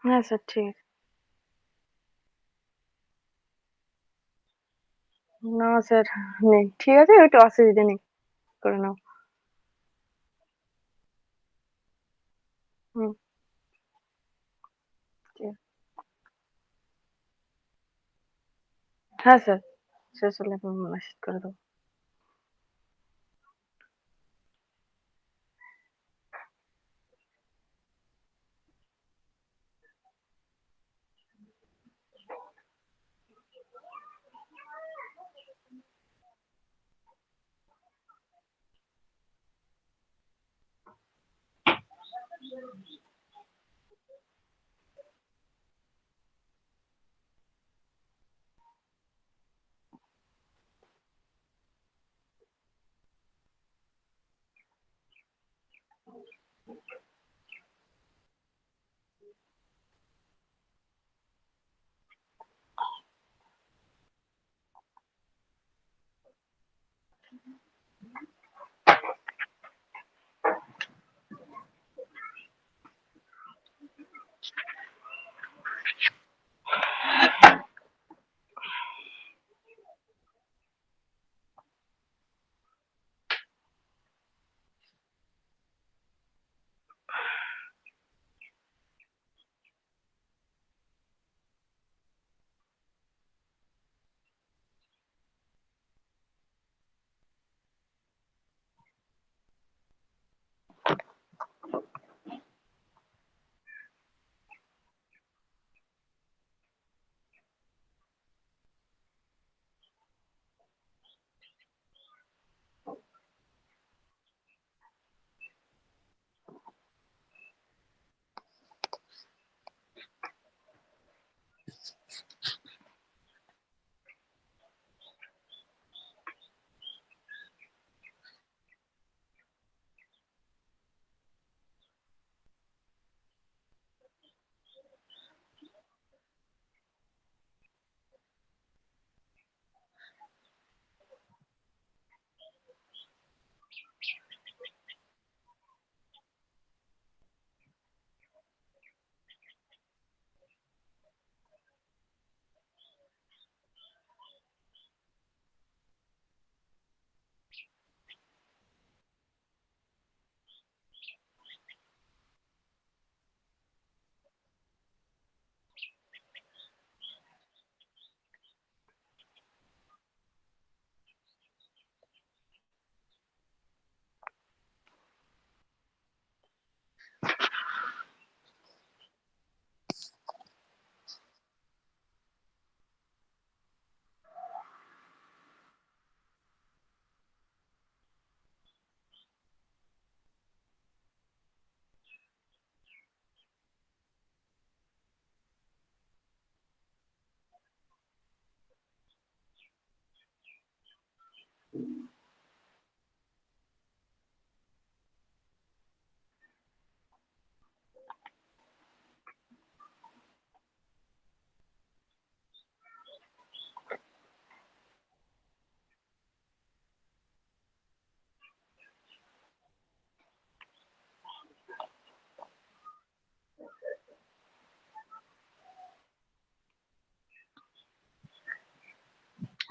হ্যাঁ স্যার, ঠিক আছে। না স্যার, নেই। ঠিক আছে, ওইটা অসুবিধা নেই, করে নাও। হুম, ঠিক আছে। হ্যাঁ স্যার, শেষ হলে আমি মেসেজ করে দেবো।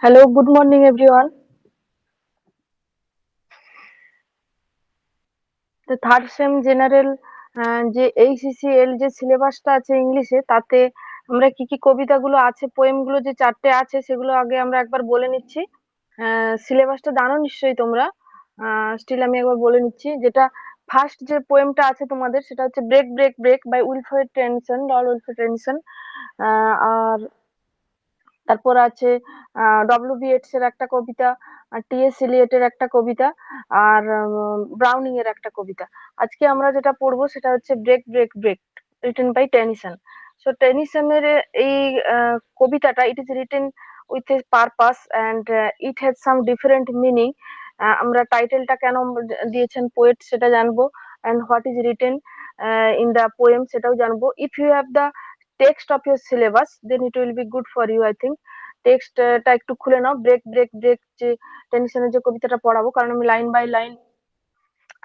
Hello, good morning everyone. তো থার্ড সেম জেনারেল যে এইচসিএল যে সিলেবাসটা আছে ইংলিশে, তাতে আমরা কি কি কবিতাগুলো আছে, পোয়েমগুলো যে 4টে আছে, সেগুলো আগে আমরা একবার বলে নিচ্ছি। সিলেবাসটা জানো নিশ্চয়ই তোমরা। স্টিল আমি একবার বলে নিচ্ছি। যেটা ফার্স্ট যে পোয়েমটা আছে তোমাদের, সেটা হচ্ছে break break break by Wilfred Tennyson, Lord Wilfred Tennyson. আর তারপর আছে ডব্লিউ বি ইয়েটস এর একটা কবিতা, আর টি এস এলিয়টের একটা কবিতা, আর ব্রাউনিং এর একটা কবিতা। আজকে আমরা যেটা পড়বো সেটা হচ্ছে break break break, written by Tennyson. So টেনিসনের এই কবিতাটা, it is written with a purpose and it has some different meaning. আমরা টাইটেলটা কেন দিয়েছেন পোয়েট সেটা জানবো, and what is written in the poem সেটাও জানবো। If you have the text of your syllabus, then it will be good for you I think. টেক্সটটা একটু খুলে নাও। ব্রেক ব্রেক ব্রেক যে টেনশনের যে কবিতাটা পড়াবো, কারণ আমি line by line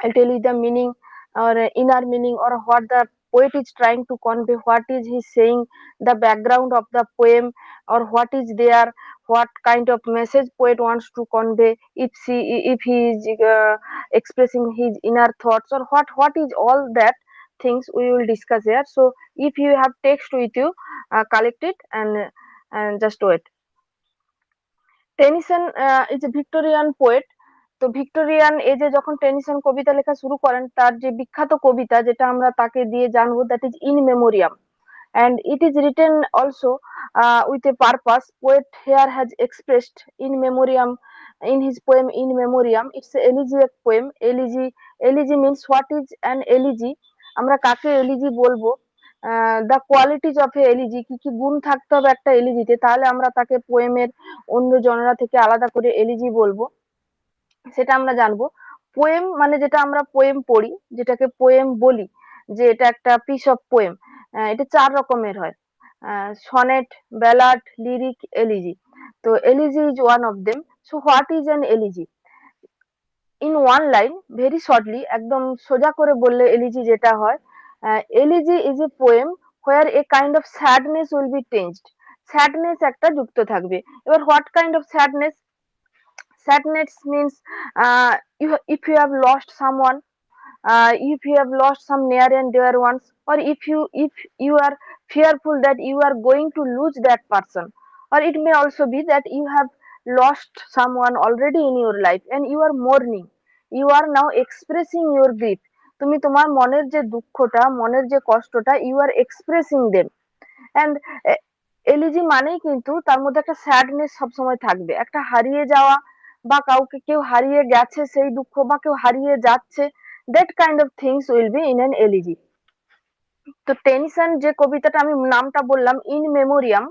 I'll tell you the meaning or inner meaning or what the poet is trying to convey, what is he saying, the background of the poem, or what is there, what kind of message poet wants to convey, if he is expressing his inner thoughts, or what is all that things we will discuss here. So if you have text with you, collect it and just wait. Tennyson is a Victorian poet. তো Victorian এজে যখন Tennyson কবিতা লেখা শুরু করেন, তার যে বিখ্যাত কবিতা যেটা আমরা তাকে দিয়ে জানবো, that is In Memoriam, and it is written also with a purpose. Poet here has expressed in memoriam in his poem in memoriam. It's a elegiac poem. Elegy means what is an elegy, আমরা কাকে elegy বলবো, the qualities of A elegy, কি কি গুণ থাকতে হবে একটা এলিজিতে, তাহলে আমরা তাকে পোয়েমের অন্য জনরা থেকে আলাদা করে এলিজি বলবো, সেটা আমরা জানবো। পোয়েম মানে যেটা আমরা পোয়েম পড়ি, যেটাকে পোয়েম বলি, যে এটা একটা পিস অফ পোয়েম, এটা 4 রকমের হয়, সনেট, ব্যালাড, লিরিক, এলিজি। তো elegy is one of them. So what is an elegy? In one line, very shortly, একদম সোজা করে বললে এলিজি যেটা হয়, elegy is a poem where a kind of sadness will be tinged. Sadness একটা যুক্ত থাকবে। এবার what kind of sadness? Sadness means if you have lost someone, if you have lost some near and dear ones, or if you are fearful that you are going to lose that person, or it may also be that you have lost someone already in your life and you are mourning, you are now expressing your grief, তুমি তোমার মনের যে দুঃখটা, মনের যে কষ্টটা, you are expressing them, and elegy মানেই কিন্তু তার মধ্যে একটা স্যাডনেস সবসময় থাকবে, একটা হারিয়ে যাওয়া, বা কাউকে কেউ হারিয়ে গেছে সেই দুঃখ, বা কেউ হারিয়ে যাচ্ছে, that kind of things will be in an elegy. তো টেনিসন যে কবিতাটা আমি নামটা বললাম ইন মেমোরিয়াম,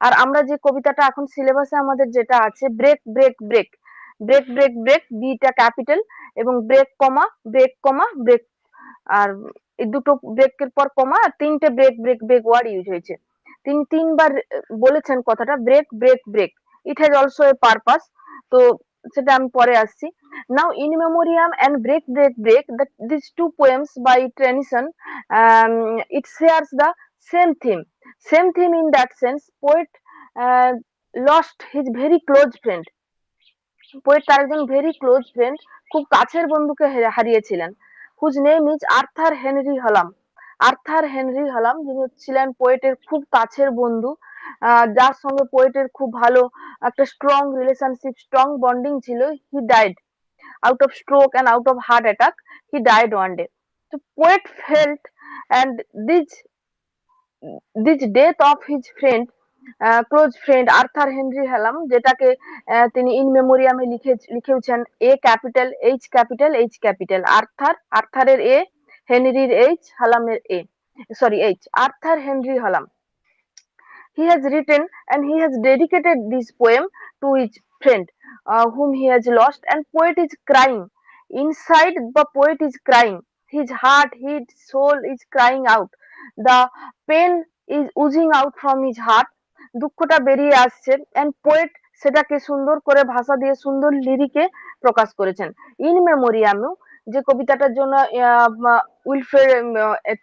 আর আমরা যে কবিতাটা এখন সিলেবাসে আমাদের যেটা আছে, break break break, break break break, বিটা ক্যাপিটাল, এবং break comma break comma break, আর এই দুটো ব্রেকের পর কমা, আর তিনটে break break break word use হয়েছে। তিনি তিনবার বলেছেন কথাটা break break break. It has also a purpose. তো সেটা আমি পরে আসছি। Now In Memoriam and break break break, this two poems by Tennyson, it shares the same theme, same theme in that sense. Poet uh, lost his very close friend, poet তার একজন very close friend, খুব কাছের বন্ধুকে হারিয়েছিলেন, whose name is Arthur Henry Hallam. Arthur Henry Hallam, যিনি ছিলেন পোয়েটের খুব কাছের বন্ধু, যার সঙ্গে পোয়েটের খুব ভালো একটা স্ট্রং রিলেশনশিপ, স্ট্রং বন্ডিং ছিল। He died out of stroke and out of heart attack. He died one day. So poet felt, and this death of his friend, close friend Arthur Henry Hallam, যেটাকে তিনি In মেমোরিয়ামে লিখেছেন A capital H capital H capital, আর্থারের A, হেনরির H, হালামের A, sorry H, Arthur Henry Hallam. He has written and he has dedicated this poem to his friend whom he has lost, and poet is crying inside. The poet is crying, his heart, his soul is crying out, the pain is oozing out from his heart, দুঃখটা বেরিয়ে আসছে, and poet সেটাকে সুন্দর করে ভাষা দিয়ে সুন্দর লিরিকে প্রকাশ করেছেন। ইন মেমোরিয়ামও, যে কবিতাটার জন্য উইলফ্রেড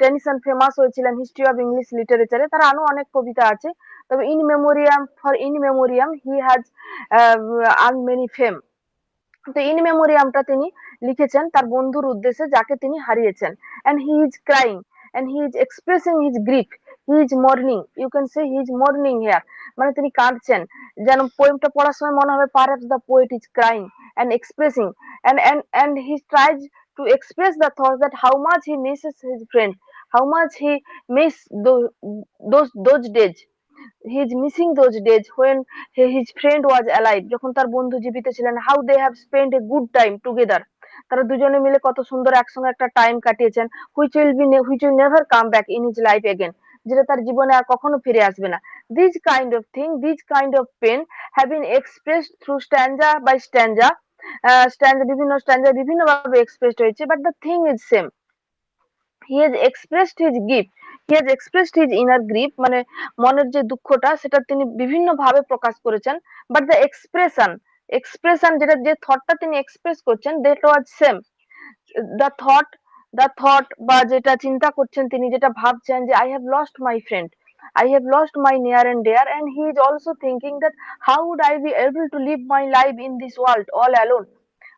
টেনিসন ফেমাস হয়েছিলেন হিস্ট্রি অফ ইংলিশ লিটারেচারে, তার আরো অনেক কবিতা আছে, তবে In Memoriam, for In Memoriam he has earn many fame. তো ইন মেমোরিয়ামটা তিনি লিখেছেন তার বন্ধুর উদ্দেশ্যে, যাকে তিনি হারিয়েছেন, and he is crying and he is expressing his grief, he is mourning, you can say he is mourning here, মানে তিনি কাঁদছেন, যেন পোয়েমটা পড়ার সময় মনে হবে perhaps the poet is crying and expressing, and he tries to express the thought that how much he misses his friend, how much he miss those days, he is missing those days when his friend was alive, যখন তার বন্ধু জীবিত ছিলেন, how they have spent a good time together, তারা দুজনে মিলে কত সুন্দর একসঙ্গে একটা টাইম কাটিয়েছেন, which will never come back in his life again, যেটা তার জীবনে আর কখনো ফিরে আসবে না। This kind of thing, this kind of pain have been expressed through stanza by stanza, বিভিন্ন স্ট্যান্জা বিভিন্ন ভাবে এক্সপ্রেসড হয়েছে, but the thing is same. He has expressed his grief, he has expressed his inner grief, মানে মনের যে দুঃখটা সেটা তিনি বিভিন্ন ভাবে প্রকাশ করেছেন, but the expression যেটা, যে থটটা তিনি এক্সপ্রেস করছেন, that was same. The thought the thought বা যেটা চিন্তা করছেন তিনি, যেটা ভাবছেন যে I have lost my friend, I have lost my near and dear, and he is also thinking that how would I be able to live my life in this world all alone?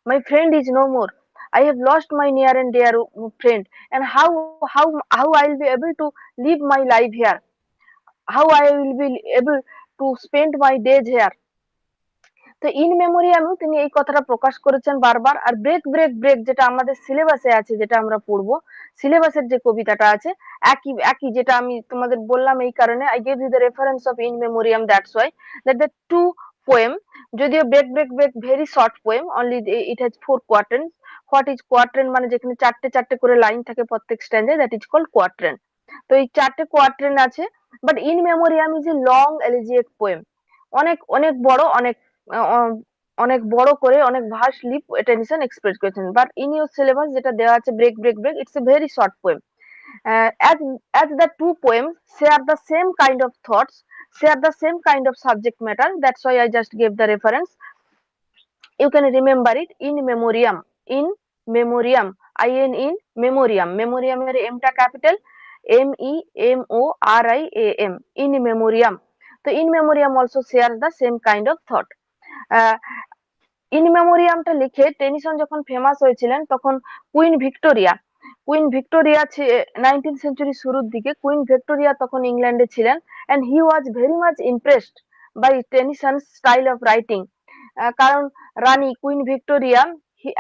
My friend is no more. I have lost my near and dear friend, and how I'll be able to live my life here? How I will be able to spend my days here? তো in মেমোরিয়ামেও তিনি এই কথাটা প্রকাশ করেছেন বারবার। আর break break break যেটা আমাদের সিলেবাসে আছে, যেটা আমরা পড়বো, সিলেবাসের যে কবিতাটা আছে, একই একই যেটা আমি তোমাদের বললাম, এই কারণে I gave you the reference of In Memoriam, that's why that the two poem, যদিও break break break very short poem, only it has 4 quatrains. What is quatrain, মানে যেখানে চারটে চারটে করে লাইন থাকে প্রত্যেক স্ট্যান্ডে, দ্যাট ইজ কল্ড কোয়ার্টেন। তো এই চারটে কোয়ার্টেন আছে। But In Memoriam is a long elegiac poem, অনেক অনেক বড়, অনেক অনেক বড় করে অনেক ভার্সলি টেনশন এক্সপ্রেস করেছেন। বাট ইন ইউর সিলেবাস যেটা দেওয়া আছে break break break, it's a very short poem. As the two poems share the same kind of thoughts, share the same kind of subject matter, that's why I just gave the reference. You can remember it, in memoriam, in memoriam, in memoriam, memoriam এর m টা capital, MEMORIAM, in memoriam. তো in memoriam also shares the same kind of thought. In মেমোরিয়ামটা লিখে Tennyson যখন famous হয়েছিলেন, তখন Queen Victoria, Queen Victoria 19th century শুরুর দিকে কুইন ভিক্টোরিয়া তখন ইংল্যান্ডে ছিলেন, and he was very much impressed by Tennyson style of writing. কারণ রানী Queen Victoria,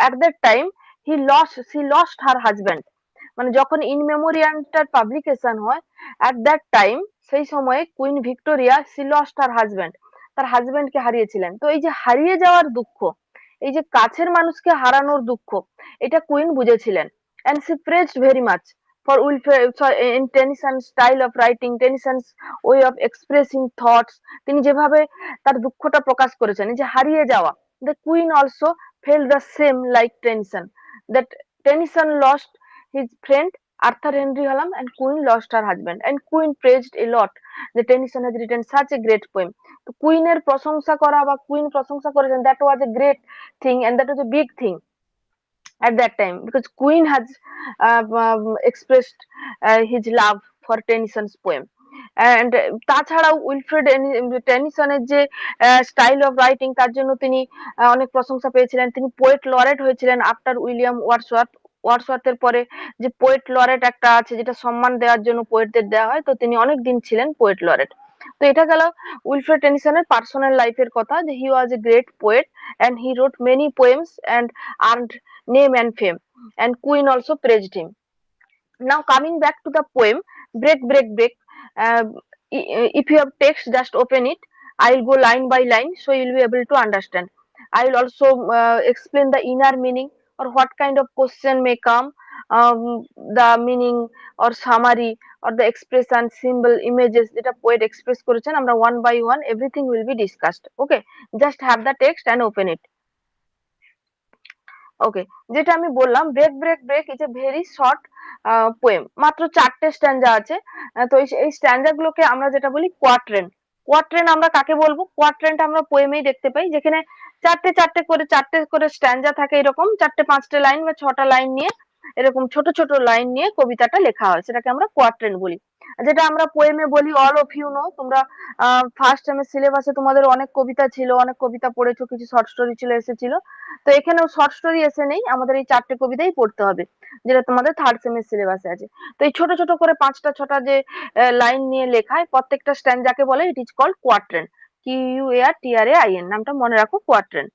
at that time she lost her husband, মানে যখন ইন মেমোরিয়ামটার পাবলিকেশন হয়, at that time সেই সময়ে Queen Victoria she lost her husband, তার হাজবেন্ডকে হারিয়েছিলেন। তো এই যে হারিয়ে যাওয়ার দুঃখ, এই যে কাছের মানুষকে হারানোর দুঃখ, এটা কুইন বুঝেছিলেন। and she praised very much for in Tennyson's style of writing, Tennyson's way of expressing thoughts, তিনি যেভাবে তার দুঃখটা প্রকাশ করেছেন, এই যে হারিয়ে যাওয়া, the queen also felt the same like Tennyson, that Tennyson lost his friend Arthur Henry Hallam, and queen lost her husband, and queen praised a lot that Tennyson has written such a great poem. তো কুইনের প্রশংসা করা বা queen প্রশংসা করেছেন, that was a great thing, and that was a big thing at that time, because Queen has expressed his love for Tennyson's poem. And তাছাড়াও Wilfred টেনিসনের যে style of writing, তার জন্য তিনি অনেক প্রশংসা পেয়েছিলেন। তিনি পোয়েট লরেট হয়েছিলেন আফটার উইলিয়াম ওয়ার্ডসওয়ার্থ। ওয়ার্ডসওয়ার্থের পরে যে পোয়েট লরেট একটা আছে, যেটা সম্মান দেওয়ার জন্য পোয়েটদের দেওয়া হয়, তো তিনি অনেক দিন ছিলেন পোয়েট লরেট। তো এটা গেল উইলফ্রেড টেনিসনের পার্সোনাল লাইফের কথা, যে he was a great poet and he wrote many poems and earned name and fame, and Queen also praised him. Now coming back to the poem break break break, uh, if you have text, just open it. I'll go line by line so you'll be able to understand. I will also explain the inner meaning, or what kind of question may come, um, the meaning or summary or the expression, symbol, images যেটা poet express করেছেন, আমরা one by one everything will be discussed. Okay, just have the text and open it. ওকে, যেটা আমি বললাম break break break is a very short poem, মাত্র 4টে স্ট্যান্জা আছে। তো এই স্ট্যান্জা গুলোকে আমরা যেটা বলি কোয়াট্রেন। কোয়াট্রেন আমরা কাকে বলবো? কোয়াট্রেনটা আমরা পোয়েমেই দেখতে পাই, যেখানে চারটে করে স্ট্যান্জা থাকে, এরকম 4টে 5টে লাইন বা 6টা লাইন নিয়ে, এরকম ছোট ছোট লাইন নিয়ে কবিতাটা লেখা হয়, সেটাকে আমরা কোয়াট্রেন বলি। যেটা আমরা পোয়েমে বলি অল অফ ইউ নো, তোমরা ফার্স্ট টাইমের সিলেবাসে তোমাদের অনেক কবিতা ছিল, অনেক কবিতা পড়েছো, কিছু শর্ট স্টোরি ছিল, এসেছিল। তো এখানেও শর্ট স্টোরি এসে নেই, আমাদের এই 4টে কবিতাই পড়তে হবে, যেটা তোমাদের থার্ড সেমের সিলেবাসে আছে। তো এই ছোট ছোট করে 5টা 6টা যে লাইন নিয়ে লেখায়, প্রত্যেকটা স্ট্যান্ডাকে বলে it is called quatrain, QUARTRAIN, নামটা মনে রাখো, quatrain.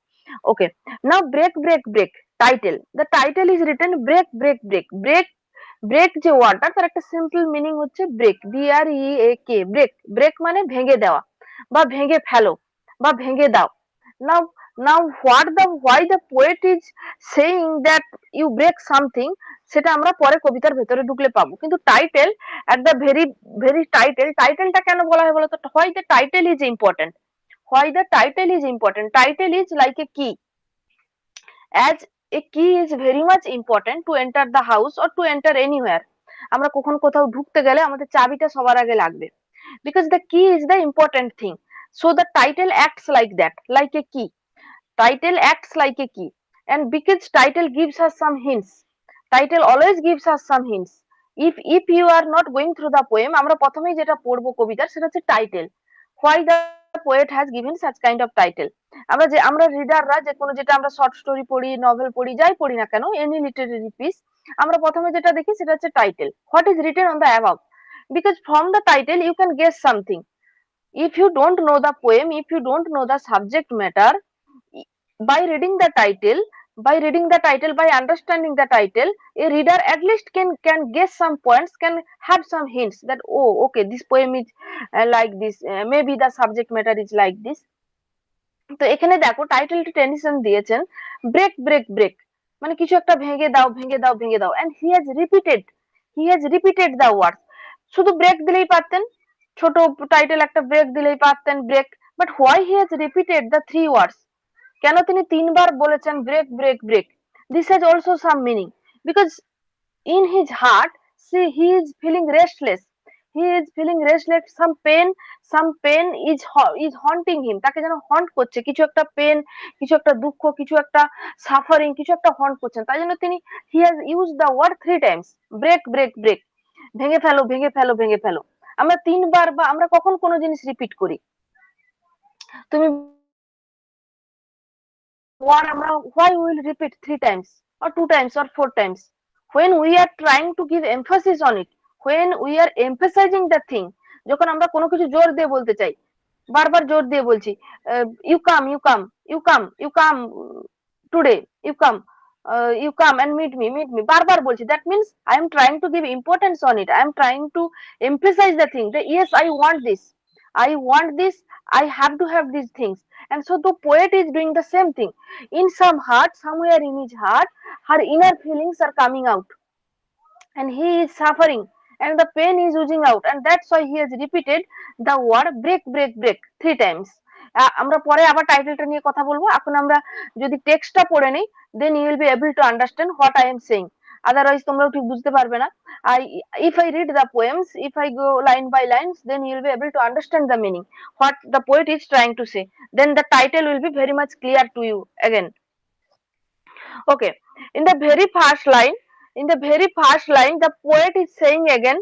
Okay, now break break break title, the title is written break break break. Break break যে ওয়ার্ডটা, তার একটা সিম্পল মিনিং হচ্ছে ব্রেক, BREAK, ব্রেক। ব্রেক মানে ভেঙে দেওয়া বা ভেঙে ফেলো বা ভেঙে দাও। নাও now why the poet is saying that you break something, সেটা আমরা পরে কবিতার ভেতরে ঢুকলে পাবো। কিন্তু টাইটেল at the very টাইটেলটা কেন বলা হয় বলতো? why the title is important, why the title is important, title is like a key, as a key is very much important to enter the house or to enter anywhere. আমরা কখন কোথাও ঢুকতে গেলে আমাদের চাবিটা সবার আগে লাগবে, because the key is the important thing, so the title acts like that, like a key. Title acts like a key, and because title gives us some hints, title always gives us some hints. If you are not going through the poem, আমরা প্রথমেই যেটা পড়বো কবিতার সেটা হচ্ছে title. Why the poet has given such kind of title. আমরা রিডাররা যে কোনো, যেটা আমরা শর্ট স্টোরি পড়ি, নভেল পড়ি, যাই পড়ি না কেন, এনি লিটারেরি পিস, আমরা প্রথমে যেটা দেখি সেটা হচ্ছে title. What is written on the above, because from the title you can guess something. If you don't know the poem, if you don't know the subject matter, by reading the title, by understanding the title, a reader at least can guess some points, can have some hints that, oh okay, this poem is like this, maybe the subject matter is like this. তো এখানে দেখো টাইটেলটি tension দিয়েছেন break break break, মানে কিছু একটা ভেঙে দাও ভেঙে দাও ভেঙে দাও, and he has repeated the words. শুধু ব্রেক দিলেই পারতেন, ছোট টাইটেল একটা ব্রেক দিলেই পারতেন, break. But why he has repeated the 3 words, কেন তিনি 3 বার বলেছেন break break break? This has also some meaning, because in his heart, see, he is feeling restless, some pain is haunting him, তাকে যেন হন্ট করছে, কিছু একটা পেন, কিছু একটা দুঃখ, কিছু একটা সাফারিং, কিছু একটা হন্ট করছেন, তাই জন্য তিনি he has used the word 3 times, break break break, ভেঙে ফেলো ভেঙে ফেলো ভেঙে ফেলো। আমরা 3 বার, বা আমরা কখন কোনো জিনিস রিপিট করি, তুমি why we will repeat 3 times or 2 times or 4 times? When we are trying to give emphasis on it, when we are emphasizing the thing, যখন আমরা কোনো কিছু জোর দিয়ে বলতে চাই, বারবার জোর দিয়ে বলছি, you come, you come, you come, you come today, you come and meet me, বারবার বলছি, that means I am trying to give importance on it, I am trying to emphasize the thing that yes, I want this, I have to have these things. And so the poet is doing the same thing. In some heart, somewhere in his heart, her inner feelings are coming out, and he is suffering, and the pain is oozing out, and that's why he has repeated the word break break break 3 times. আমরা পরে আবার টাইটেলটা নিয়ে কথা বলবো, এখন আমরা যদি টেক্সটটা পড়ে নিই, then you will be able to understand what I am saying. Otherwise তোমরাও ঠিক বুঝতে পারবে না। If I read the poems, if I go line by lines, then you will be able to understand the meaning, what the poet is trying to say. Then the title will be very much clear to you again. Okay, in the very first line, the poet is saying again,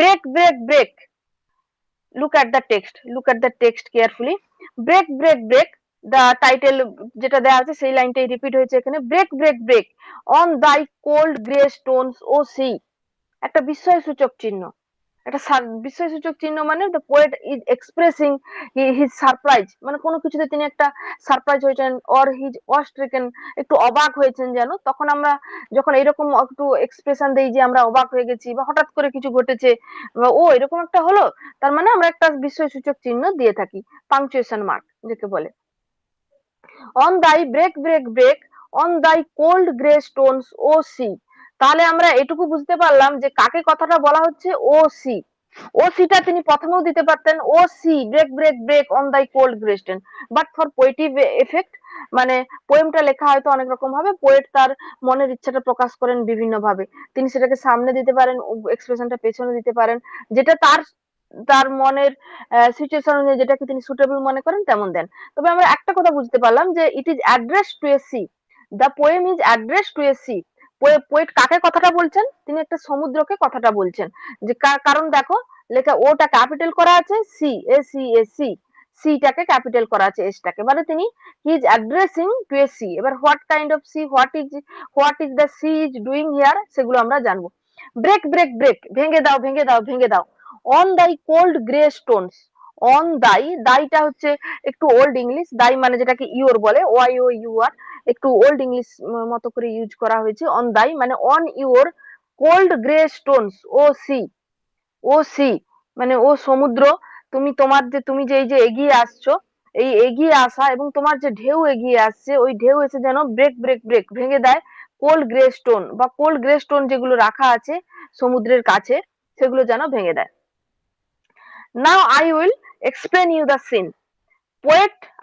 break break break. Look at the text carefully. Break break break, the title যেটা দেওয়া আছে সেই লাইনটাই repeat হয়েছে এখানে, break break break on thy cold grey stones, o sea, একটা বিস্ময়সূচক চিহ্ন, একটা বিস্ময়সূচক চিহ্ন, মানে the poet is expressing his surprise, মানে কোনো কিছুতে তিনি একটা সারপ্রাইজ হয়েছেন, অর হিজ অস্ট্রিকেন, একটু অবাক হয়েছেন যেন। তখন আমরা যখন এরকম একটু এক্সপ্রেশন দেই যে আমরা অবাক হয়ে গেছি, বা হঠাৎ করে কিছু ঘটেছে, বা ও এরকম একটা হলো, তার মানে আমরা একটা বিস্ময়সূচক চিহ্ন দিয়ে থাকি, পাংচুয়েশন মার্ক যাকে বলে। অন দাই break break break on thy cold grey stones, O C. তাহলে আমরা এটুকু বুঝতে পারলাম যে কাকে কথাটা বলা হচ্ছে, ও সি। ও সিটা তিনি প্রথমেও দিতে পারতেন, O sea break break break on thy cold grey stone, but for poetic effect, মানে পোয়েমটা লেখা হয়তো অনেক রকম ভাবে, পোয়েট তার মনের ইচ্ছাটা প্রকাশ করেন বিভিন্ন ভাবে, তিনি সেটাকে সামনে দিতে পারেন, এক্সপ্রেশনটা পেছনে দিতে পারেন, যেটা তার তার মনের সিচুয়েশন অনুযায়ী যেটাকে তিনি সুটেবল মনে করেন তেমন দেন। তবে আমরা একটা কথা বুঝতে পারলাম যে it is address to a sea, the poem is address to a sea. Poet কাকে কথাটা বলছেন, তিনি একটা সমুদ্রকে কথাটা বলছেন, যে কারণ দেখো লেখা ওটা ক্যাপিটাল করা আছে, sea a sea a sea, সিটাকে ক্যাপিটাল করা আছে, এসটাকে, মানে তিনি he is addressing to a sea. এবার what kind of sea, what is the sea is doing here, সেগুলো আমরা জানবো। ব্রেক ব্রেক ব্রেক, ভেঙে দাও ভেঙে দাও ভেঙে দাও, on thy cold grey Stones, on দাই, দাইটা হচ্ছে একটু ওল্ড ইংলিশ, দাই মানে যেটাকে ইউর বলে, ওয়াই ও ইউ আর, একটু ওল্ড ইংলিশ মতো করে ইউজ করা হয়েছে, অন দাই মানে on your cold grey stones, O sea, O sea মানে ও সমুদ্র, তুমি যে এই যে এগিয়ে আসছো, এই এগিয়ে আসা এবং তোমার যে ঢেউ এগিয়ে আসছে, ওই ঢেউ এসে যেন ব্রেক ব্রেক ব্রেক ভেঙে দেয় কোল্ড গ্রে স্টোন, বা কোল্ড গ্রে স্টোন যেগুলো রাখা আছে সমুদ্রের কাছে, সেগুলো যেন ভেঙে দেয়। Now I will explain you the scene.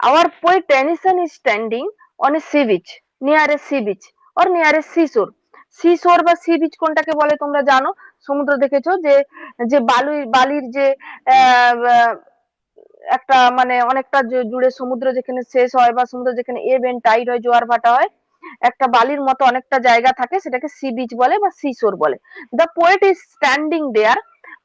Our poet Tennyson is standing on a sea beach, near a sea beach or near a seashore. seashore বা sea beach কোনটাকে বলে তোমরা জানো, সমুদ্র দেখেছো যে, যে বালির যে একটা মানে অনেকটা জুড়ে সমুদ্র যেখানে শেষ হয়, বা সমুদ্র যেখানে এব এন্ড টাইড হয়, জোয়ার ভাটা হয়, একটা বালির মতো অনেকটা জায়গা থাকে, সেটাকে সি বিচ বলে বা সি শোর বলে। The poet is standing there,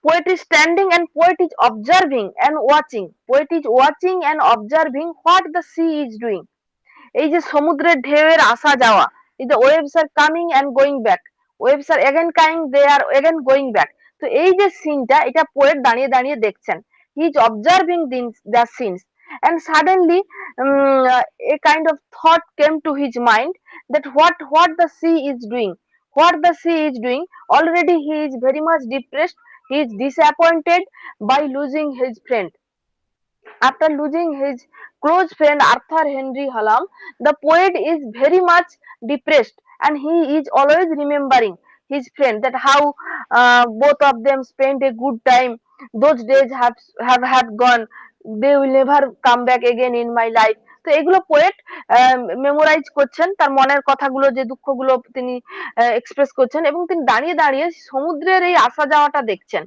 poet is standing and poet is observing and watching, poet is watching and observing what the sea is doing। এই যে সমুদ্রের ঢেউয়ের আসা যাওয়া, এই যে waves are coming and going back, waves are again coming, they are again going back. তো এই যে সিনটা, এটা পোয়েট দাঁড়িয়ে দাঁড়িয়ে দেখছেন। He is observing the scenes and suddenly a kind of thought came to his mind that what the sea is doing, what the sea is doing, already he is very much depressed, he is disappointed by losing his friend. After losing his close friend Arthur Henry Hallam, the poet is very much depressed, and he is always remembering his friend, that how both of them spent a good time. Those days have gone. They will never come back again in my life. তো এগুলো poet memorise করছেন, তার মনের কথাগুলো, যে দুঃখগুলো তিনি express করছেন, এবং তিনি দাঁড়িয়ে দাঁড়িয়ে সমুদ্রের এই আসা যাওয়াটা দেখছেন।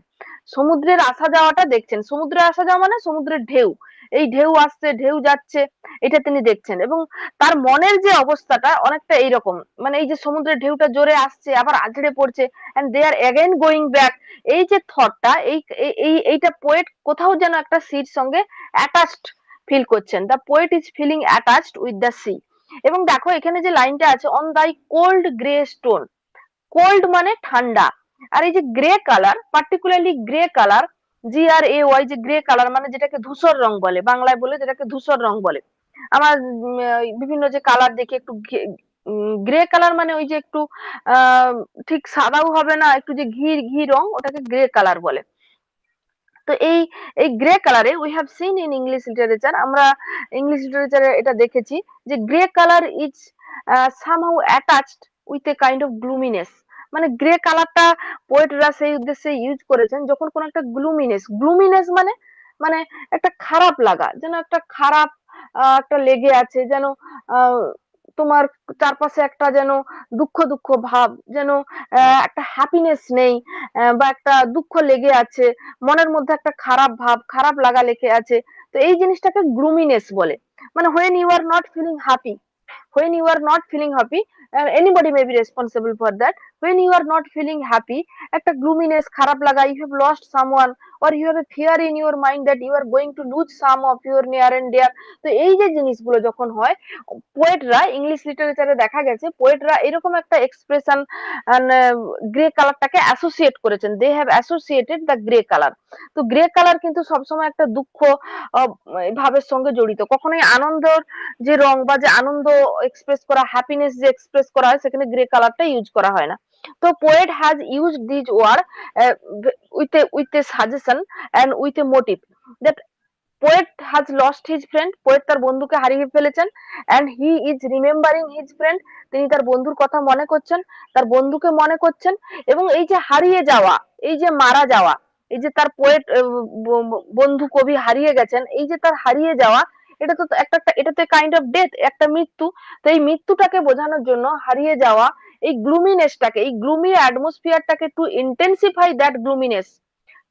সমুদ্রের আসা যাওয়াটা দেখছেন, সমুদ্রের আসা যাওয়া মানে সমুদ্রের ঢেউ, এই ঢেউ আসছে ঢেউ যাচ্ছে, এটা তিনি দেখছেন। এবং তার মনের যে অবস্থাটা অনেকটা এইরকম, মানে এই যে সমুদ্রের ঢেউটা জোরে আসছে আবার আছড়ে পড়ছে, and they are again going back, এই যে থটটা, এইটা পোয়েট কোথাও যেন একটা সির সঙ্গে অ্যাটাচড ফিল করছেন। The poet is feeling attached with the sea. এবং দেখো এখানে যে লাইনটা আছে, on thy cold grey stone, cold মানে ঠান্ডা, আর এই যে grey colour, particularly grey colour, GRAY, যে গ্রে কালার মানে যেটাকে ধূসর রং বলে, বাংলায় বলে যেটাকে ধূসর রং বলে। আমার বিভিন্ন যে কালার দেখি, একটু গ্রে কালার মানে ওই যে একটু আহ ঠিক সাদাও হবে না, একটু যে ঘি ঘি রং, ওটাকে গ্রে কালার বলে। তো এই এই গ্রে কালারে we have seen in English literature, আমরা ইংলিশ লিটারেচারে এটা দেখেছি যে grey colour is somehow attached with a kind of gloominess. মানে গ্রে কালারটা পোয়েটরা সেই উদ্দেশ্যে ইউজ করেছেন, যখন কোন একটা গ্লুমিনেস, গ্লুমিনেস মানে মানে একটা খারাপ লাগা, যেন একটা খারাপ একটা লেগে আছে, যেন আহ তোমার চারপাশে একটা যেন দুঃখ দুঃখ ভাব, যেন একটা হ্যাপিনেস নেই, বা একটা দুঃখ লেগে আছে, মনের মধ্যে একটা খারাপ ভাব, খারাপ লাগা লেগে আছে। তো এই জিনিসটাকে গ্লুমিনেস বলে। মানে when you are not feeling happy, when you are not feeling happy, anybody may be responsible for that, when you are not feeling happy, একটা gloominess, খারাপ লাগা, you have lost someone, or you have a fear in your mind that you are going to lose some of your near and dear। তো এই যে জিনিসগুলো যখন হয়, পোয়েটরা English লিটারেচারে দেখা গেছে পোয়েটরা এরকম একটা এক্সপ্রেশন গ্রে কালারটাকে অ্যাসোসিয়েট করেছেন, they have associated the grey colour. তো গ্রে কালার কিন্তু সবসময় একটা দুঃখ ভাবের সঙ্গে জড়িত, কখনোই আনন্দর যে রং বা যে আনন্দ এক্সপ্রেস করা, হ্যাপিনেস যে এক্সপ্রেস করা হয়, সেখানে গ্রে কালারটা ইউজ করা হয় না। তো poet has used this word with a suggestion and with a motive, that poet has lost his friend, poet তার বন্ধুকে হারিয়ে ফেলেছেন, and he is remembering his friend, তিনি তার বন্ধুর কথা মনে করছেন, তার বন্ধুকে মনে করছেন। এবং এই যে হারিয়ে যাওয়া, এই যে মারা যাওয়া, এই যে তার পোয়েট বন্ধু কবি হারিয়ে গেছেন, এই যে তার হারিয়ে যাওয়া, এটা তো একটা এটা তো কাইন্ড অফ ডেথ, একটা মৃত্যু। তো এই মৃত্যুটাকে বোঝানোর জন্য হারিয়ে যাওয়া এই গ্লুমিনেসটাকে, এই গ্লুমি অ্যাটমসফিয়ারটাকে, to intensify that gloominess,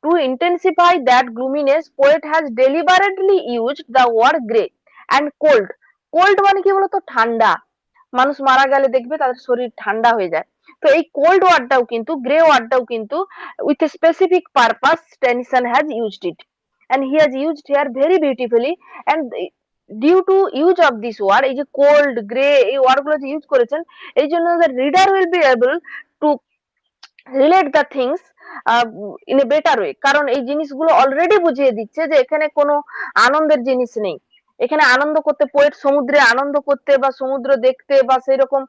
to intensify that gloominess, poet has deliberately used the word grey and cold। cold মানে কি বলতো, ঠান্ডা। মানুষ মারা গেলে দেখবে তাদের শরীর ঠান্ডা হয়ে যায়। তো এই কোল্ড ওয়ার্ডটাও কিন্তু, গ্রে ওয়ার্ডটাও কিন্তু with a specific purpose Tennyson has used it, and he has used here very beautifully। and due to use of this word, এই যে কোল্ড গ্রে এই ওয়ার্ডগুলো যে ইউজ করেছেন, এই জন্য the reader will be able to relate the things in a better way. কারণ এই জিনিসগুলো অলরেডি বুঝিয়ে দিচ্ছে যে এখানে কোনো আনন্দের জিনিস নেই। এখানে আনন্দ করতে, পোয়েট সমুদ্রে আনন্দ করতে বা সমুদ্র দেখতে বা সেই রকম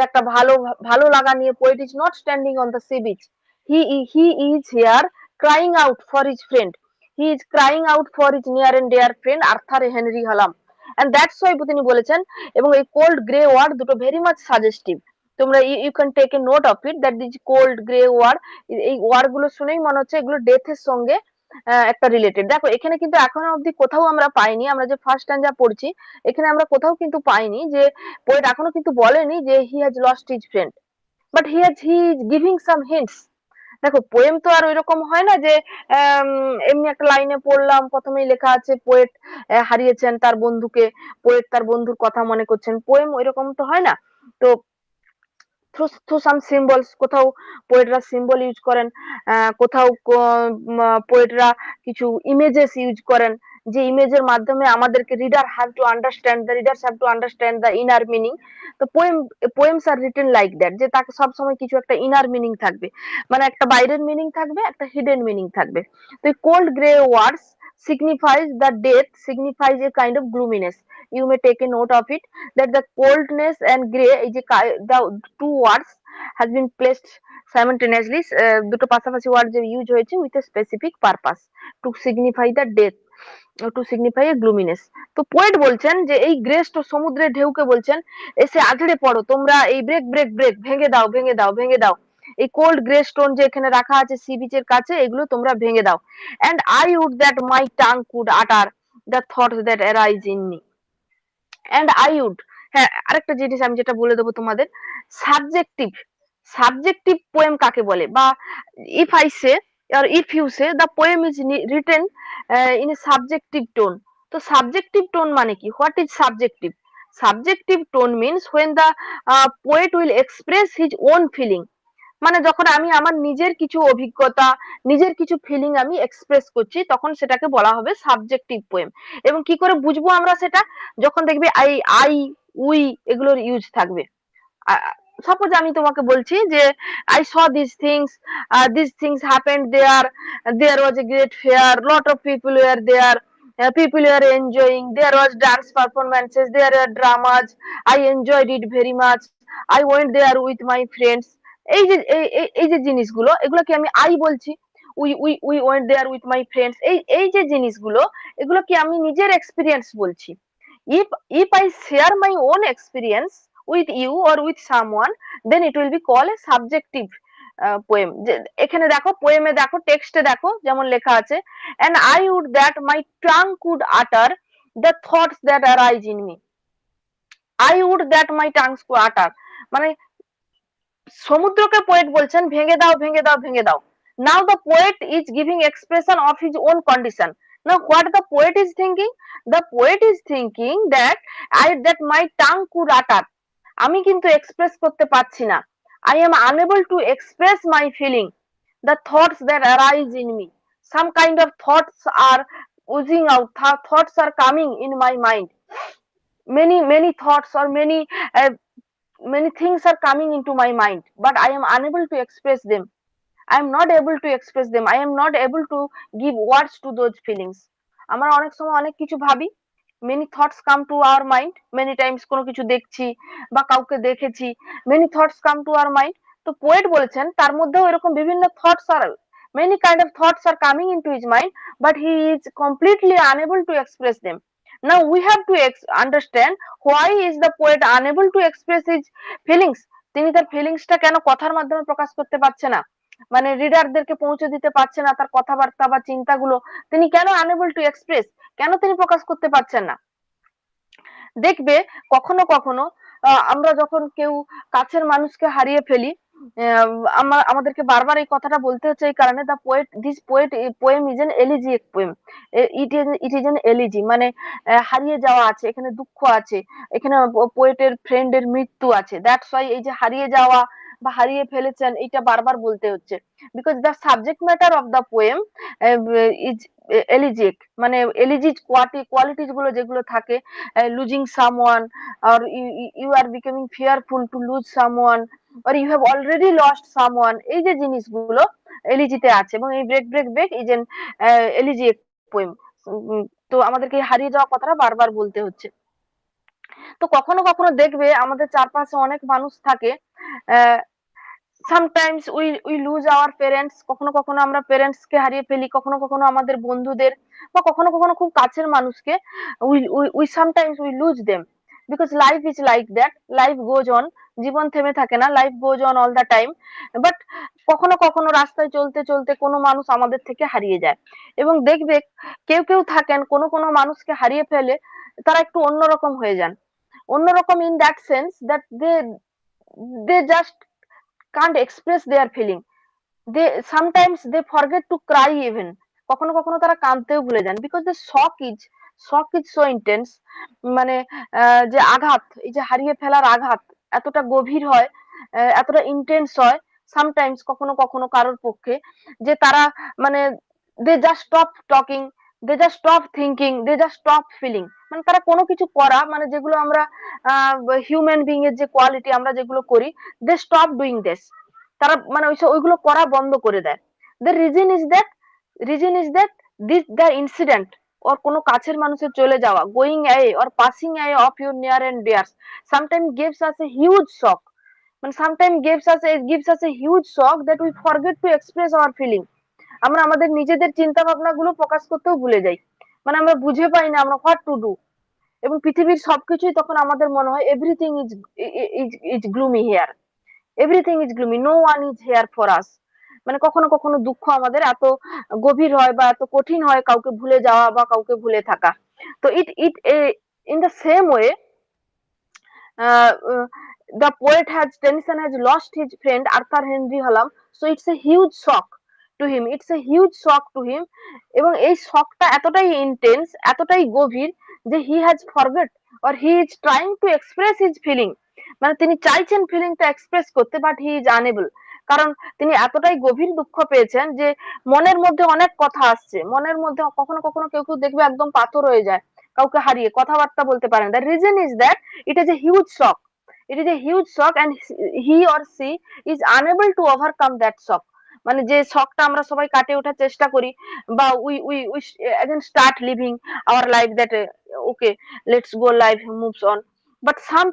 একটা ভালো ভালো লাগা নিয়ে, poet is not standing on the sea beach, he is here crying out for his friend, he is crying out for his near and dear friend Arthur Henry Hallam. And that's why তিনি বলেছেন। এবং এই cold grey word দুটো very much suggestive, তোমরা you can take a note of it, that is cold grey word. এই word গুলো শুনেই মনে হচ্ছে এগুলো ডেথের সঙ্গে একটা রিলেটেড। দেখো এখানে কিন্তু এখনো অব্দি কোথাও আমরা পাইনি, আমরা যে ফার্স্ট স্ট্যান্জা পড়ছি এখানে আমরা কোথাও কিন্তু পাইনি যে পোয়েট এখনো কিন্তু বলেনি যে he has lost his friend, but he is giving some hints. দেখো পোয়েম তো আর ওইরকম হয় না যে এমনি একটা লাইনে পড়লাম, প্রথমেই লেখা আছে পোয়েট হারিয়েছেন তার বন্ধুকে, পোয়েট তার বন্ধুর কথা মনে করছেন, পোয়েম ওইরকম তো হয় না। তো থ্রু সাম সিম্বলস, কোথাও পোয়েটরা সিম্বল ইউজ করেন, কোথাও পোয়েটরা কিছু ইমেজেস ইউজ করেন, যে ইমেজের মাধ্যমে আমাদেরকে readers have to understand the inner meaning. তো poems are written like that, যে তাকে সবসময় কিছু একটা ইনার মিনিং থাকবে, মানে একটা বাইরের মিনিং থাকবে, একটা হিডেন মিনিং থাকবে। তো cold grey words signifies the death, signifies a kind of gloominess. You may take a note of it, that the coldness and grey is a the two words has been placed simultaneously, দুটো পাশাপাশি word যে use হয়েছে with a specific purpose to signify the death, to signify a gloominess. তো poet বলছেন যে এই গ্রেস্ট সমুদ্রের ঢেউকে বলছেন, এসে আছড়ে পড়ো তোমরা, এই ব্রেক ব্রেক ব্রেক, ভেঙে দাও ভেঙে দাও ভেঙে দাও, এই কোল্ড গ্রে স্টোন যে এখানে রাখা আছে সি বিচের কাছে, এগুলো তোমরা ভেঙে দাও। And I would that my tongue could utter the thoughts that arise in me. And I would, হ্যাঁ আরেকটা জিনিস আমি যেটা বলে দেবো তোমাদের, সাবজেক্টিভ, সাবজেক্টিভ পোয়েম কাকে বলে, বা if I say or if you say the poem is written in a subjective tone, তো সাবজেক্টিভ টোন মানে কি, what is subjective? Subjective tone means when the poet will express his own feeling, মানে যখন আমি আমার নিজের কিছু অভিজ্ঞতা, নিজের কিছু ফিলিং আমি এক্সপ্রেস করছি, তখন সেটাকে বলা হবে সাবজেক্টিভ পোয়েম। এবং কি করে বুঝবো আমরা সেটা, যখন দেখবে আই উই এগুলোর ইউজ থাকবে। সাপোজ আমি তোমাকে বলছি যে I saw this things happened there, there was a great fair, lot of people were there, people were enjoying, there was dance performances, there were dramas, I enjoyed it very much, I went there with my friends। এই যে জিনিসগুলো, এগুলো কি আমি I বলছি, we went there with my friends, এই যে জিনিসগুলো, এগুলো কি আমি নিজের এক্সপিরিয়েন্স বলছি। if I share my own experience with you or with someone, then it will be called a subjective poem। এখানে দেখো পোয়েমে, দেখো টেক্সটে দেখো যেমন লেখা আছে, and I would that my tongue could utter the thoughts that arise in me। I would that my tongue could utter, মানে সমুদ্রকে poet বলছেন ভেঙে দাও ভেঙে দাও ভেঙে দাও। Now the poet is giving expression of his own condition. Now what the poet is thinking, the poet is thinking that my tongue could utter, আমি কিন্তু এক্সপ্রেস করতে পারছি না, I am unable to express my feeling, the thoughts that arise in me, some kind of thoughts are oozing out, thoughts are coming in my mind, many thoughts or many things are coming into my mind, but I am unable to express them, I am not able to express them, I am not able to give words to those feelings। আমরা অনেক সময় অনেক কিছু ভাবি, many thoughts come to our mind, many times কোনো কিছু দেখছি বা কাউকে দেখেছি, many thoughts come to our mind। তো পোয়েট বলেছেন তার মধ্যেও এরকম বিভিন্ন thoughts are, many kind of thoughts are coming into his mind, but he is completely unable to express them। Now we have to understand why is the poet unable to express his feelings, তিনি তার ফিলিংসটা কেন কথার মাধ্যমে প্রকাশ করতে পারছে না, মানে রিডারদেরকে পৌঁছে দিতে পারছে না তার কথাবার্তা বা চিন্তাগুলো, তিনি কেন আনএবল টু এক্সপ্রেস, কেন তিনি প্রকাশ করতে পারছেন না। দেখবে কখনো কখনো আমরা যখন কেউ কাছের মানুষকে হারিয়ে ফেলি, আমাদেরকে বারবার এই কথাটা বলতে হচ্ছে এই কারণে, the poet this poet poem is an elegiac poem, it is an elegy, মানে হারিয়ে যাওয়া আছে, এখানে দুঃখ আছে, এখানে পোয়েটের ফ্রেন্ডের মৃত্যু আছে, দ্যাটস ওয়াই এই যে হারিয়ে যাওয়া বা হারিয়ে ফেলেছেন এইটা বারবার বলতে হচ্ছে, because the subject matter of the poem is elegiac, মানে এলিজিক কোয়ালিটিস গুলো যেগুলো থাকে, losing someone, or you are becoming fearful to lose someone, or you have already lost someone, এই যে জিনিসগুলো এলিজিতে আছে, এবং এই break break break is an elegy poem. তো আমাদেরকে এই হারিয়ে যাওয়া কথাটা বারবার বলতে হচ্ছে। তো কখনো কখনো দেখবে আমাদের চারপাশে অনেক মানুষ থাকে, sometimes we lose our parents, কখনো কখনো আমরা পেরেন্টস কে হারিয়ে ফেলি, কখনো কখনো আমাদের বন্ধুদের, বা কখনো কখনো খুব কাছের মানুষকে, we sometimes we lose them, because life is like that, life goes on, জীবন থেমে থাকে না, life goes on all the time. But কখনো কখনো রাস্তায় চলতে চলতে কোনো মানুষ আমাদের থেকে হারিয়ে যায়, এবং দেখবে কেউ কেউ থাকেন কোনো কোনো মানুষকে হারিয়ে ফেলে তারা একটু অন্যরকম হয়ে যান, অন্যরকম in that sense that they just can't express their feeling, they sometimes they forget to cry even, কখনো কখনো তারা কাঁদতেও ভুলে যান, because the shock is so intense, মানে যে আঘাত, এই যে হারিয়ে ফেলার আঘাত, এতটা গভীর হয়, এতটা ইন্টেন্স হয় সামটাইমস কখনো কখনো কারোর পক্ষে, যে তারা মানে they just stop talking, they just stop thinking, they just stop feeling. মানে তারা কোনো কিছু করা, মানে যেগুলো আমরা হিউম্যান বিং এর যে কোয়ালিটি আমরা যেগুলো করি, দে স্টপ ডুইং দিস। তারা মানে ওইগুলো করা বন্ধ করে দেয়। The reason is that this the incident, ওর কোনো কাছের মানুষের চলে যাওয়া, going away or passing away of your near and dears sometimes gives us a huge shock, মানে sometimes gives us a huge shock that we forget to express our feeling। আমরা আমাদের নিজেদের চিন্তা ভাবনা গুলো প্রকাশ করতেও ভুলে যাই, মানে আমরা বুঝে পাই না আমরা হোয়াট টু ডু। এবং পৃথিবীর সবকিছুই তখন আমাদের মনে হয় everything is gloomy here, everything is gloomy, no one is here for us. মানে কখনো কখনো দুঃখ আমাদের এত গভীর হয় বা এত কঠিন হয় কাউকে ভুলে যাওয়া বা কাউকে ভুলে থাকা। তো it it in the same way, uh, uh, the poet has Tennyson has lost his friend Arthur Henry Hallam, so it's a huge shock to him, it's a huge shock to him। এবং এই শকটা এতটাই intense, এতটাই গভীর যে he has forget or he is trying to express his feeling, মানে তিনি চাইছেন ফিলিংটা express করতে বাট হি ইজ আনএবল। কারণ তিনি এতটাই গভীর দুঃখ পেয়েছেন যে মনের মধ্যে অনেক কথা আসছে, মনের মধ্যে কখনো কখনো কেউ কেউ দেখবে একদম পাথর হয়ে যায় কাউকে হারিয়ে, কথাবার্তা বলতে পারেন। The reason is that it is a huge shock, it is a huge shock and he or she is unable to overcome that shock। মানে যে শকটা আমরা সবাই কাটিয়ে ওঠার চেষ্টা করি, বা we again start living our life that okay, let's go, life moves on, but some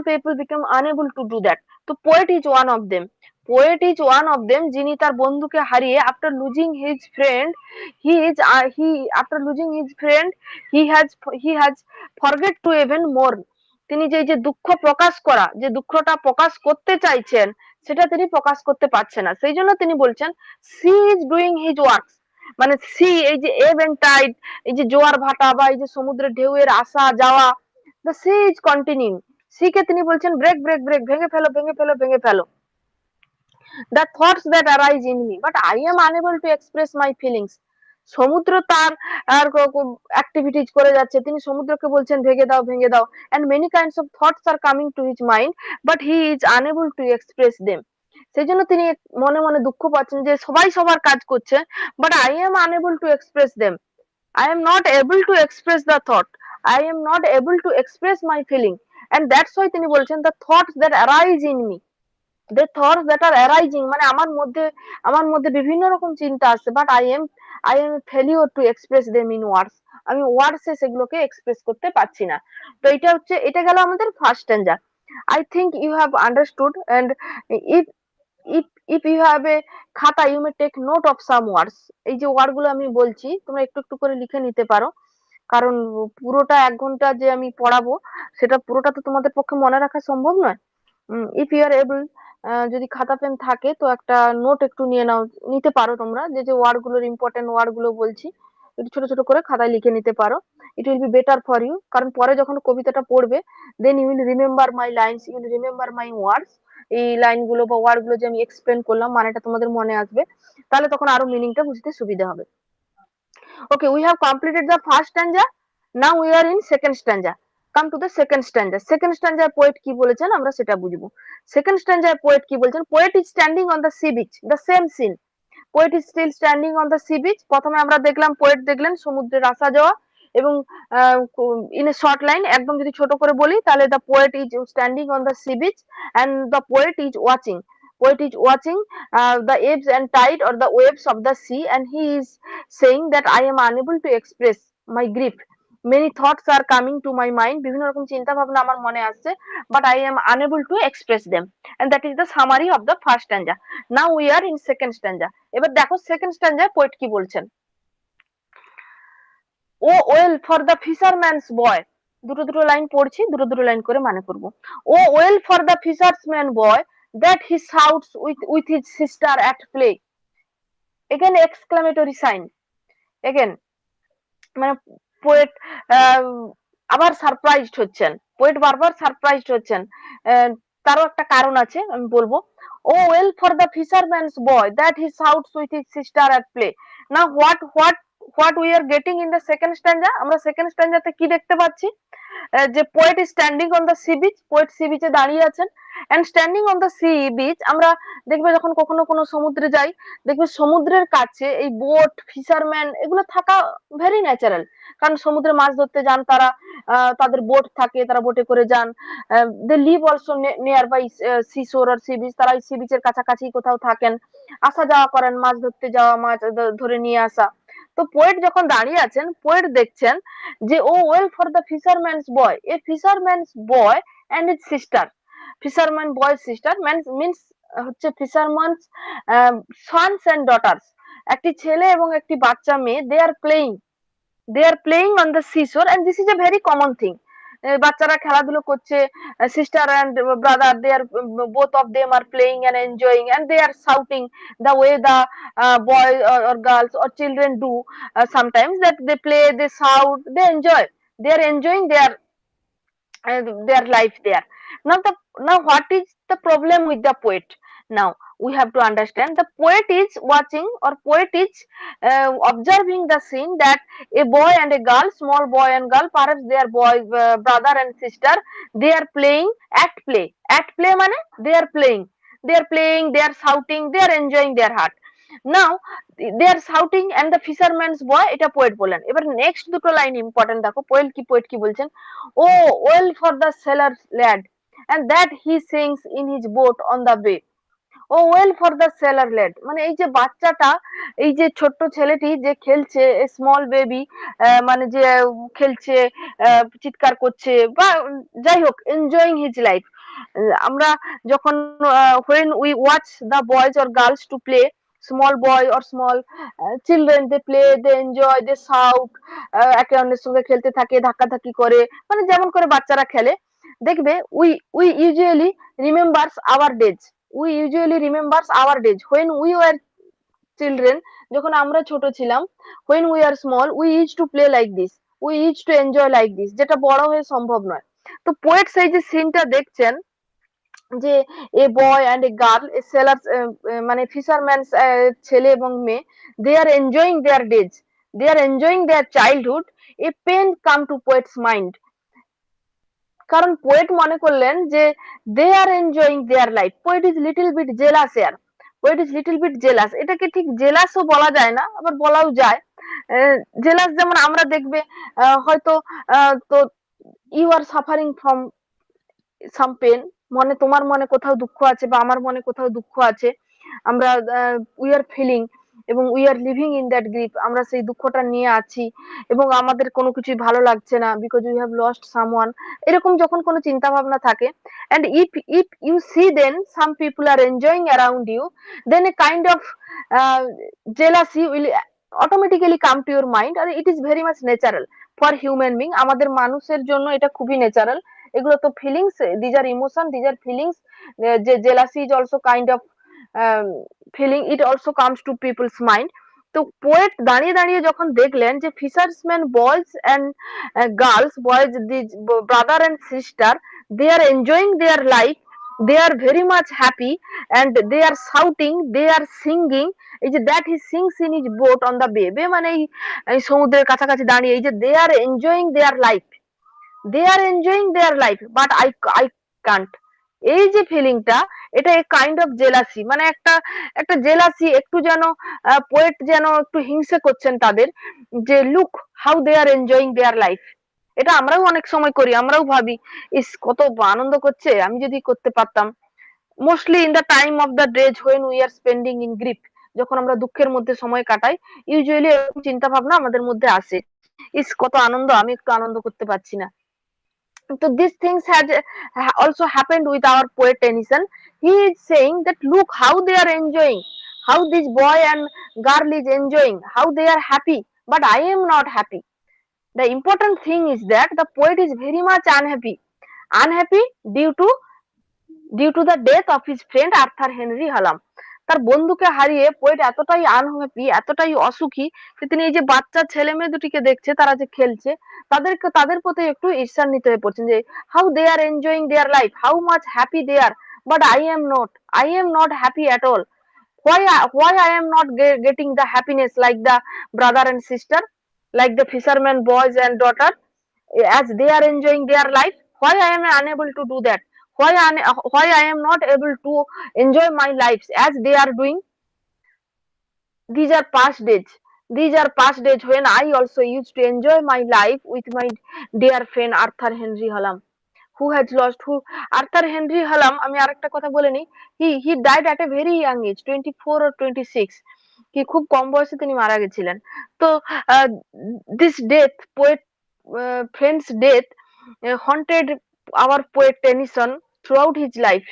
people become unable to do that। তো poet is one of them, poet is one of them যিনি তার বন্ধুকে হারিয়ে after losing his friend, he after losing his friend he has forget to even mourn। তিনি যে দুঃখ প্রকাশ করা, যে দুঃখটা প্রকাশ করতে চাইছেন সেটা তিনি প্রকাশ করতে পারছেন না, সেই জন্য তিনি বলছেন sea is doing his works. মানে সি, এই যে এভ এন্ড টাইড, এই যে জোয়ার ভাটা বা এই যে সমুদ্রের ঢেউয়ের আসা যাওয়া, the sea is continuing. Sea কে তিনি বলছেন ব্রেক ব্রেক ব্রেক, ভেঙে ফেলো ভেঙে ফেলো ভেঙে ফেলো। the thoughts that arise in me but I am unable to express my feelings। সমুদ্র তার আর অ্যাক্টিভিটিজ করে যাচ্ছে, তিনি সমুদ্রকে বলছেন ভেঙে দাও ভেঙে দাও, and many kinds of thoughts are coming to his mind but he is unable to express them। সেই জন্য তিনি মনে মনে দুঃখ পাচ্ছেন যে সবাই সবার কাজ করছে but I am unable to express them, I am not able to express the thought, I am not able to express my feeling, and that's why তিনি বলছেন the thoughts that arise in me, the thoughts that are arising, মানে আমার মধ্যে বিভিন্ন রকম চিন্তা আসছে but I am a failure to express them in words। আমি ওয়ার্ডস এ সেগুলোকে এক্সপ্রেস করতে পারছি না। তো এটা গেল আমাদের first স্ট্যাঞ্জা। I think you have understood, and if if if you have a খাতা you may take note of some words। এই যে ওয়ার্ড গুলো আমি বলছি তোমরা একটু একটু করে লিখে নিতে পারো, কারণ পুরোটা 1 ঘন্টা যে আমি পড়াবো সেটা পুরোটা তো তোমাদের পক্ষে মনে রাখা সম্ভব নয়। ইফ ইউ আর এবল, যদি খাতা পেন থাকে তো একটা নোট একটু নিতে পারো তোমরা, যে ওয়ার্ড গুলোর ইম্পর্টেন্ট ওয়ার্ড গুলো বলছি একটু ছোট ছোট করে খাতায় লিখে নিতে পারো। It will be better for you, কারণ পরে যখন কবিতাটা পড়বে then you will remember my lines, you will remember my words. এই লাইন গুলো বা ওয়ার্ড গুলো যে আমি এক্সপ্লেন করলাম মানেটা তোমাদের মনে আসবে, তাহলে তখন আরো মিনিংটা বুঝতে সুবিধা হবে। Okay, we have completed the first stanza. Now we are in second stanza. Come to the second stanza. Second stanza poet কি বলেছেন আমরা সেটা বুঝবো। Second stanza poet কি বলছেন? Poet is standing on the sea beach, the same scene. Poet is still standing on the sea beach। প্রথমে আমরা দেখলাম poet দেখলেন সমুদ্রের আসা যাওয়া, এবং in a short line একদম যদি ছোট করে বলি তাহলে the poet is standing on the sea beach and the poet is watching, poet is watching the ebbs and tide or the waves of the sea, and he is saying that I am unable to express my grief, many thoughts are coming to my mind, বিভিন্ন রকম চিন্তা ভাবনা আমার মনে আসছে but I am unable to express them, and that is the summary of the first stanza। Now we are in second stanza। এবার দেখো second স্ট্যাঞ্জায় poet কি বলছেন। ও ওয়েল ফর দ্য ফিশারম্যানস বয়, দুটো দুটো লাইন পড়ছি, দুটো দুটো লাইন করে মানে করব। O well for the fisherman boy that he shouts with his sister at play. Again exclamatory sign, again মানে পোয়েট আবার সারপ্রাইজড হচ্ছেন, পোয়েট বারবার সারপ্রাইজড হচ্ছেন। তারও একটা কারণ আছে আমি বলবো। O well for the fisherman's boy that he shouts with his sister at play. না what what we are getting in the second stanza, আমরা সেকেন্ড স্ট্যান্জাতে কি দেখতে পাচ্ছি, যে poet is standing on the sea beach, poet sea বিচে দাঁড়িয়ে আছেন। And standing on the sea beach, আমরা দেখবে যখন কখনো কোনো সমুদ্রে যাই, দেখবে সমুদ্রের কাছে এই বোট, ফিশারম্যান এগুলো থাকা ভেরি ন্যাচারাল, কারণ সমুদ্রে মাছ ধরতে যান তারা, তাদের বোট থাকে, তারা বোটে করে যান। They live also near by sea shore আর সি বিচ, তারা সি বিচের কাছাকাছি কোথাও থাকেন, আসা যাওয়া করেন, মাছ ধরতে যাওয়া, মাছ ধরে নিয়ে আসা। তো পোয়েট যখন দাঁড়িয়ে আছেন, পোয়েট দেখছেন যে O well for the fisherman's boy, a fisherman's boy and his sister, fisherman boy sister means হচ্ছে ফিশারম্যানস সন্স এন্ড ডটার্স, একটি ছেলে এবং একটি বাচ্চা মেয়ে, they are playing on the seashore and this is a very common thing. বাচ্চারা খেলাধুলো করছে, sister and brother, they are both of them are playing and enjoying and they are shouting the way the boys or girls or children do, sometimes that they play, they shout, they enjoy, they are enjoying their life there. Now what is the problem with the poet? Now we have to understand the poet is watching, or poet is observing the scene that a boy and a girl, small boy and girl, perhaps they are boy, brother and sister, they are playing at play, mane they are playing, they are shouting, they are enjoying their heart. Now they are shouting and the fisherman's boy, এটা poet বলেন। এবার next দুটো line important, দেখো poet কি বলছেন, oh well for the sailor's lad and that he sings in his boat on the bay, O well for the sailor lad, মানে এই যে বাচ্চাটা, এই যে ছোট্ট ছেলেটি যে খেলছে, স্মল বেবি, মানে যে খেলছে, চিৎকার করছে, বা যাই হোক এনজয়িং হিজ লাইফ। আমরা যখন when we watch the boys or girls to play, small boy or small children, they play, they enjoy, they shout, একে অন্যের সঙ্গে খেলতে থাকে, ধাক্কাধাক্কি করে, মানে যেমন করে বাচ্চারা খেলে, দেখবে we usually remembers our days, when we were children, যখন আমরা ছোট ছিলাম, when we are small we used to play like this, we used to enjoy like this, যেটা বড় হয়ে সম্ভব নয়। তো পোয়েট সেই যে সিনটা দেখছেন, যে a boy and a girl, a sailor, মানে ফিশারম্যান, ছেলে এবং মেয়ে, they are enjoying their days, they are enjoying their childhood, a pain come to poet's mind, কারণ পোয়েট মনে করলেন যে they are enjoying their life, poet is little bit jealous here, poet is little bit jealous, এটাকে ঠিক জেলাসও বলা যায় না, আবার বলাও যায়। জেলাস যেমন আমরা দেখবে হয়তো তো you are suffering from some pain, মনে তোমার মনে কোথাও দুঃখ আছে বা আমার মনে কোথাও দুঃখ আছে, আমরা উই আর ফিলিং এবং we are living in that grief, আমরা সেই দুঃখটা নিয়ে আছি এবং আমাদের কোনো কিছুই ভালো লাগছে না, because we have lost someone, এরকম যখন কোনো চিন্তা ভাবনা থাকে, and if you see then some people are enjoying around you, then a kind of uh, jealousy will automatically come to your mind, and it is very much natural for human being, আমাদের মানুষের জন্য এটা খুবই natural, এগুলো তো feelings, these are emotion, these are feelings, যে jealousy is also kind of feeling, it also comes to people's mind. তো poet দাঁড়িয়ে দাঁড়িয়ে যখন দেখলেন যে fisherman's boys and girls, boys brother and sister, they are enjoying their life, they are very much happy and they are shouting, they are singing, এই যে that he sings in his boat on the bay, bay মানে এই সমুদ্রের কাছাকাছি দাঁড়িয়ে, এই যে they are enjoying their life, they are enjoying their life but I can't, এই যে ফিলিংটা, এটা এ কাইন্ড অফ জেলাসি, মানে একটা একটা জেলাসি, একটু যেন পোয়েট যেন একটু হিংসে করছেন তাদের, যে look how they are enjoying their life. এটা আমরাও অনেক সময় করি, আমরাও ভাবি ইস কত আনন্দ করছে, আমি যদি করতে পারতাম। Mostly in the time of the days when we are spending in grief, যখন আমরা দুঃখের মধ্যে সময় কাটাই, ইউজুয়ালি এরকম চিন্তা ভাবনা আমাদের মধ্যে আসে, ইস কত আনন্দ, আমি একটু আনন্দ করতে পারছি না। So these things had also happened with our poet Tennyson. He is saying that look how they are enjoying, how this boy and girl is enjoying, how they are happy, but I am not happy. The important thing is that the poet is very much unhappy due to the death of his friend Arthur Henry Hallam. তার বন্ধুকে হারিয়ে poet এতটাই unhappy, এতটাই অসুখী, যে তিনি এই যে বাচ্চা ছেলে মেয়ে দুটিকে দেখছে তারা যে খেলছে, তাদের প্রতি একটু ঈর্ষান্বিত হয়ে পড়ছেন, যে how they are enjoying their life, how much happy they are, but I am not happy at all. Why I am not getting the happiness like the brother and sister, like the fishermen boys and daughter, as they are enjoying their life? Why I am unable to do that? Why I am not able to enjoy my lives as they are doing? These are past days. These are past days when I also used to enjoy my life with my dear friend Arthur Henry Hallam, who has lost, who Arthur Henry Hallam, আমি আরেকটা কথা বলে নিই, he died at a very young age, 24 or 26, কি খুব কম বয়সে তিনি মারা গেছিলেন। তো this death, poet friend's death haunted our poet Tennyson throughout his life.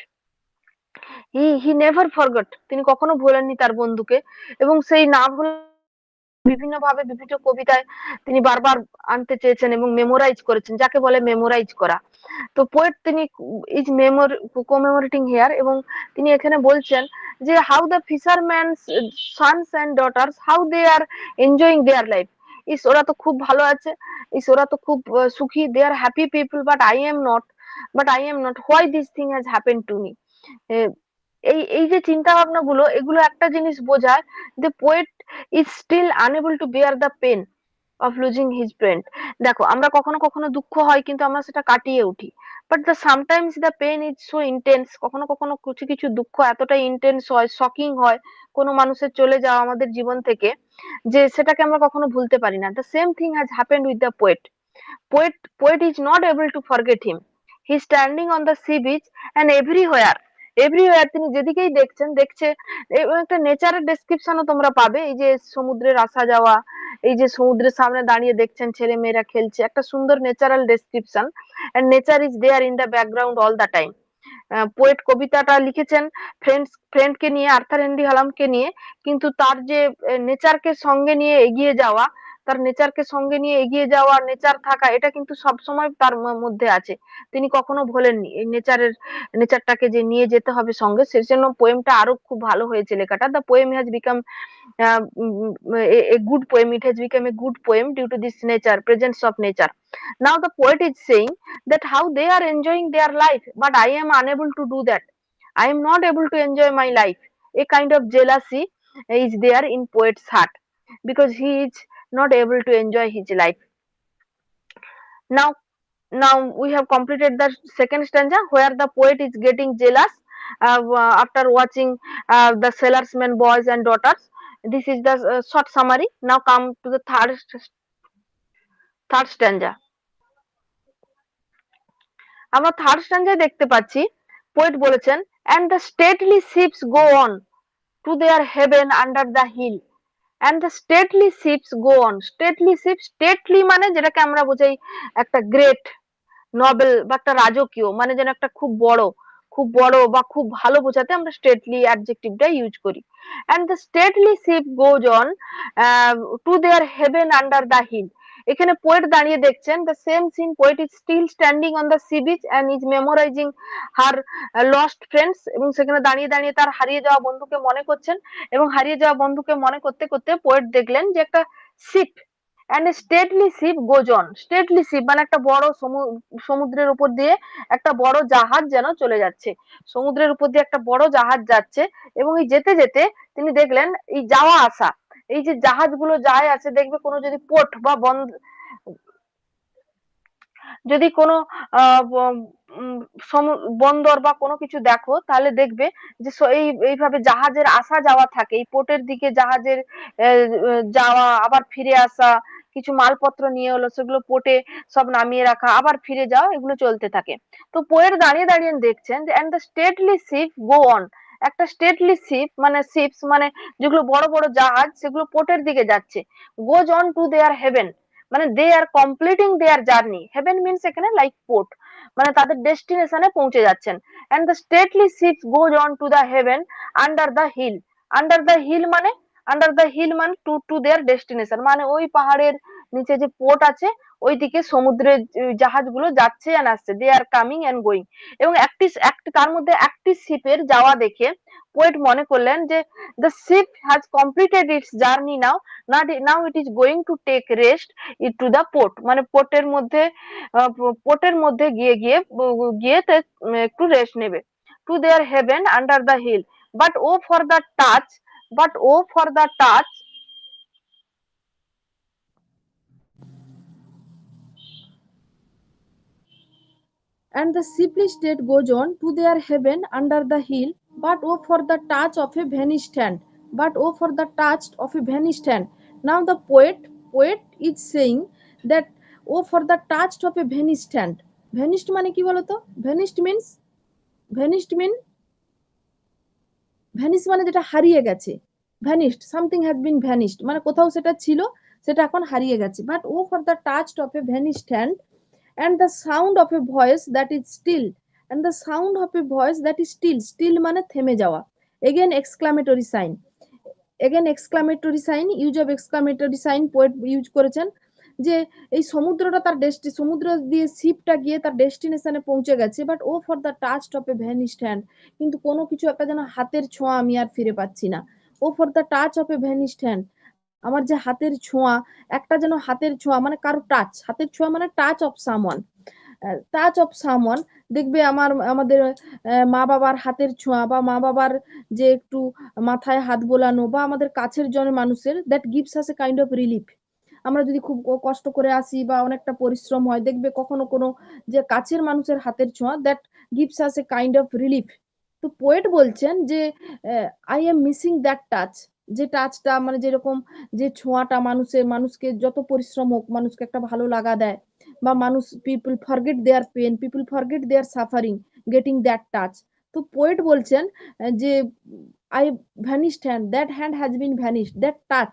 He never forgot, তিনি কখনো ভোলেননি তার বন্ধুকে, এবং সেই না ভোলা বিভিন্ন ভাবে বিভিন্ন কবিতায় তিনি বারবার আনতে চেয়েছেন এবং মেমোরাইজ করেছেন, যাকে বলে মেমোরাইজ করা। তো পোয়েট তিনি ইজ কমেমোরেটিং হিয়ার, এবং তিনি এখানে বলছেন যে how the fisherman's sons and daughters, how they are enjoying their life. ইস, ওরা তো খুব ভালো আছে, ইস ওরা তো খুব সুখী, they are happy people, but I am not, why this thing has happened to me. এই এই যে চিন্তা ভাবনা গুলো, এগুলো একটা জিনিস বোঝায়, the poet is still unable to bear the pain of losing his friend. দেখো, আমরা কখনো কখনো দুঃখ হয় কিন্তু আমরা সেটা কাটিয়ে উঠি, but the sometimes the pain is so intense, কখনো কখনো কিছু কিছু দুঃখ এতটাই ইন্টেন্স হয়, শকিং হয় কোনো মানুষের চলে যাওয়া আমাদের জীবন থেকে, যে সেটাকে আমরা কখনো ভুলতে পারি না। the same thing has happened with the poet. Poet is not able to forget him. He is standing on the sea beach, and everywhere তিনি যেদিকেই দেখছে এবং একটা নেচারের ডেসক্রিপশনও তোমরা পাবে, এই যে সমুদ্রের আসা যাওয়া, এই যে সমুদ্রের সামনে দাঁড়িয়ে দেখছেন ছেলে মেয়েরা খেলছে, একটা সুন্দর natural description, and nature is there in the background all the time. Poet কবিতাটা লিখেছেন ফ্রেন্ডকে নিয়ে, আর্থার হেনরি হালামকে নিয়ে, কিন্তু তার যে নেচারকে সঙ্গে নিয়ে এগিয়ে যাওয়া, তার নেচারকে সঙ্গে নিয়ে এগিয়ে যাওয়া, নেচার থাকা, এটা কিন্তু সবসময় তার মধ্যে আছে। তিনি কখনো ভোলেননি এই নেচারটাকে যে নিয়ে যেতে হবে সঙ্গে, সেজন্য পোয়েমটা আরো খুব ভালো হয়েছে লেখাটা। The poem has become a good poem, it has become a good poem due to this nature, presence of nature. Now the poet is saying that how they are enjoying their life, but I am unable to do that. I am not able to enjoy my life. A kind of jealousy is there in poet's heart, because he is not able to enjoy his life. Now we have completed the second stanza where the poet is getting jealous after watching the salesmen boys and daughters. This is the short summary. Now come to the third stanza. আমরা third স্ট্যান্জায় দেখতে পাচ্ছি poet বলেছেন, and the stately ships go on to their heaven under the hill, and the stately ships go on. stately ships, stately মানে যেটাকে আমরা বোঝাই একটা great Nobel বা একটা রাজকীয়, মানে যেন একটা খুব বড় বা খুব ভালো বোঝাতে আমরা স্টেটলি অ্যাডজেক্টিভটা ইউজ করি। and the stately ship goes on to their heaven under the hill. এখানে পোয়েট দাঁড়িয়ে দেখছেন, the same scene, poet is still standing on the sea beach and is memorizing her lost friends, এবং সেখানে দাঁড়িয়ে দাঁড়িয়ে তার হারিয়ে যাওয়া বন্ধুকে মনে করছেন, এবং হারিয়ে যাওয়া বন্ধুকে মনে করতে করতে পোয়েট দেখলেন যে একটা sheep, and a stately ship goes on. stately ship মানে একটা বড় সমুদ্রের উপর দিয়ে একটা বড় জাহাজ যেন চলে যাচ্ছে, সমুদ্রের উপর দিয়ে একটা বড় জাহাজ যাচ্ছে, এবং এই যেতে যেতে তিনি দেখলেন এই যাওয়া আসা, এই যে জাহাজগুলো যায় আছে, দেখবে কোনো যদি পোর্ট বা যদি কোনো বন্দর বা কোনো কিছু দেখো, তাহলে দেখবে যে এইভাবে জাহাজের আসা যাওয়া থাকে, এই পোর্টের দিকে জাহাজের যাওয়া, আবার ফিরে আসা, কিছু মালপত্র নিয়ে হলো সেগুলো পোর্টে সব নামিয়ে রাখা, আবার ফিরে যাওয়া, এগুলো চলতে থাকে। তো পোয়েট দাঁড়িয়ে দাঁড়িয়ে দেখছেন যে and the stately ship go on, একটা স্টেটলি শিপ মানে শিপস মানে যেগুলো বড় বড় জাহাজ, সেগুলো পোর্টের দিকে যাচ্ছে, goes on to their heaven মানে they are completing their journey, heaven means এখানে লাইক পোর্ট, মানে তাদের ডেস্টিনেশনে পৌঁছে যাচ্ছেন। And the stately ships goes on to the heaven under the hill, under the hill মানে টু দেয়ার ডেস্টিনেশন, মানে ওই পাহাড়ের নিচে যে পোর্ট আছে ওইদিকে সমুদ্রের জাহাজগুলো যাচ্ছে আর আসছে, দে আর কামিং এন্ড গোয়িং। এবং একটি তার মধ্যে একটি শিপের যাওয়া দেখে পোয়েট মনে করলেন যে the ship has completed its journey now it is going to take rest to the port, মানে পোর্টের মধ্যে গিয়ে একটু রেস্ট নেবে। to their heaven under the hill, but oh for the touch, but oh for the touch. And the simply state goes on to their heaven under the hill, but oh for the touch of a vanished hand, but oh for the touch of a vanished hand. Now the poet is saying that oh for the touch of a vanished hand. Vanished মানে কি বলতো? Vanished mean vanish মানে যেটা হারিয়ে গেছে, vanished, something has been vanished মানে কোথাও সেটা ছিল, সেটা এখন হারিয়ে গেছে। But O for the touch of a vanished hand and the sound of a voice that is still, and the sound of a voice that is still, still মানে থেমে যাওয়া। Again exclamatory sign, again exclamatory sign, use of exclamatory sign poet use করেছেন যে এই সমুদ্রটা তার সমুদ্র দিয়ে শিপটা গিয়ে তার ডেস্টিনেশনে পৌঁছে গেছে, but O for the touch of a vanished hand, কিন্তু কোনো কিছু একটা যেন হাতের ছোঁয়া আমি আর ফিরে পাচ্ছি না। O for the touch of a vanished hand, আমার যে হাতের ছোঁয়া, একটা যেন হাতের ছোঁয়া মানে কারো টাচ, হাতের ছোঁয়া মানে touch of someone, touch of someone. দেখবে আমাদের মা বাবার হাতের ছোঁয়া বা মা বাবার যে একটু মাথায় হাত বোলানো বা আমাদের কাছের জনের মানুষের, that gives us A kind of relief. আমরা যদি খুব কষ্ট করে আসি বা অনেকটা পরিশ্রম হয়, দেখবে কখনো কোনো যে কাছের মানুষের হাতের ছোঁয়া, that gives us A kind of relief. তো পোয়েট বলছেন যে I am missing that touch, যে টাচটা মানে যেরকম যে ছোঁয়াটা মানুষকে যত পরিশ্রম হোক মানুষকে একটা ভালো লাগা দেয়, বা মানুষ people forget their pain, people forget their suffering getting that touch. তো পোয়েট বলছেন যে a vanished hand, that hand has been vanished, that touch,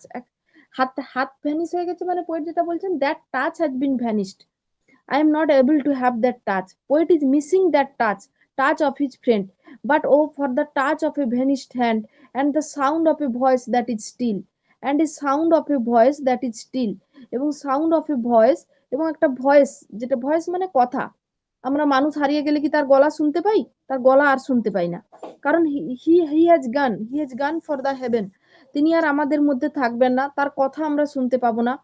হাত হাত ভ্যানিশ হয়ে গেছে মানে পোয়েট যেটা বলছেন that touch has been vanished, I am not able to have that touch. Poet is missing that touch, touch of his friend. But oh, for the touch of a vanished hand, and the sound of a voice that is still, and a sound of a voice that is still, এবং sound of a voice, এবং একটা voice, যেটা voice মানে কথা। আমরা মানুষ হারিয়ে গেলে কি তার গলা শুনতে পাই? তার গলা আর শুনতে পাই না, কারণ he has gone for the haven, তিনি আর আমাদের মধ্যে থাকবেন না, তার কথা আমরা শুনতে পাবো না।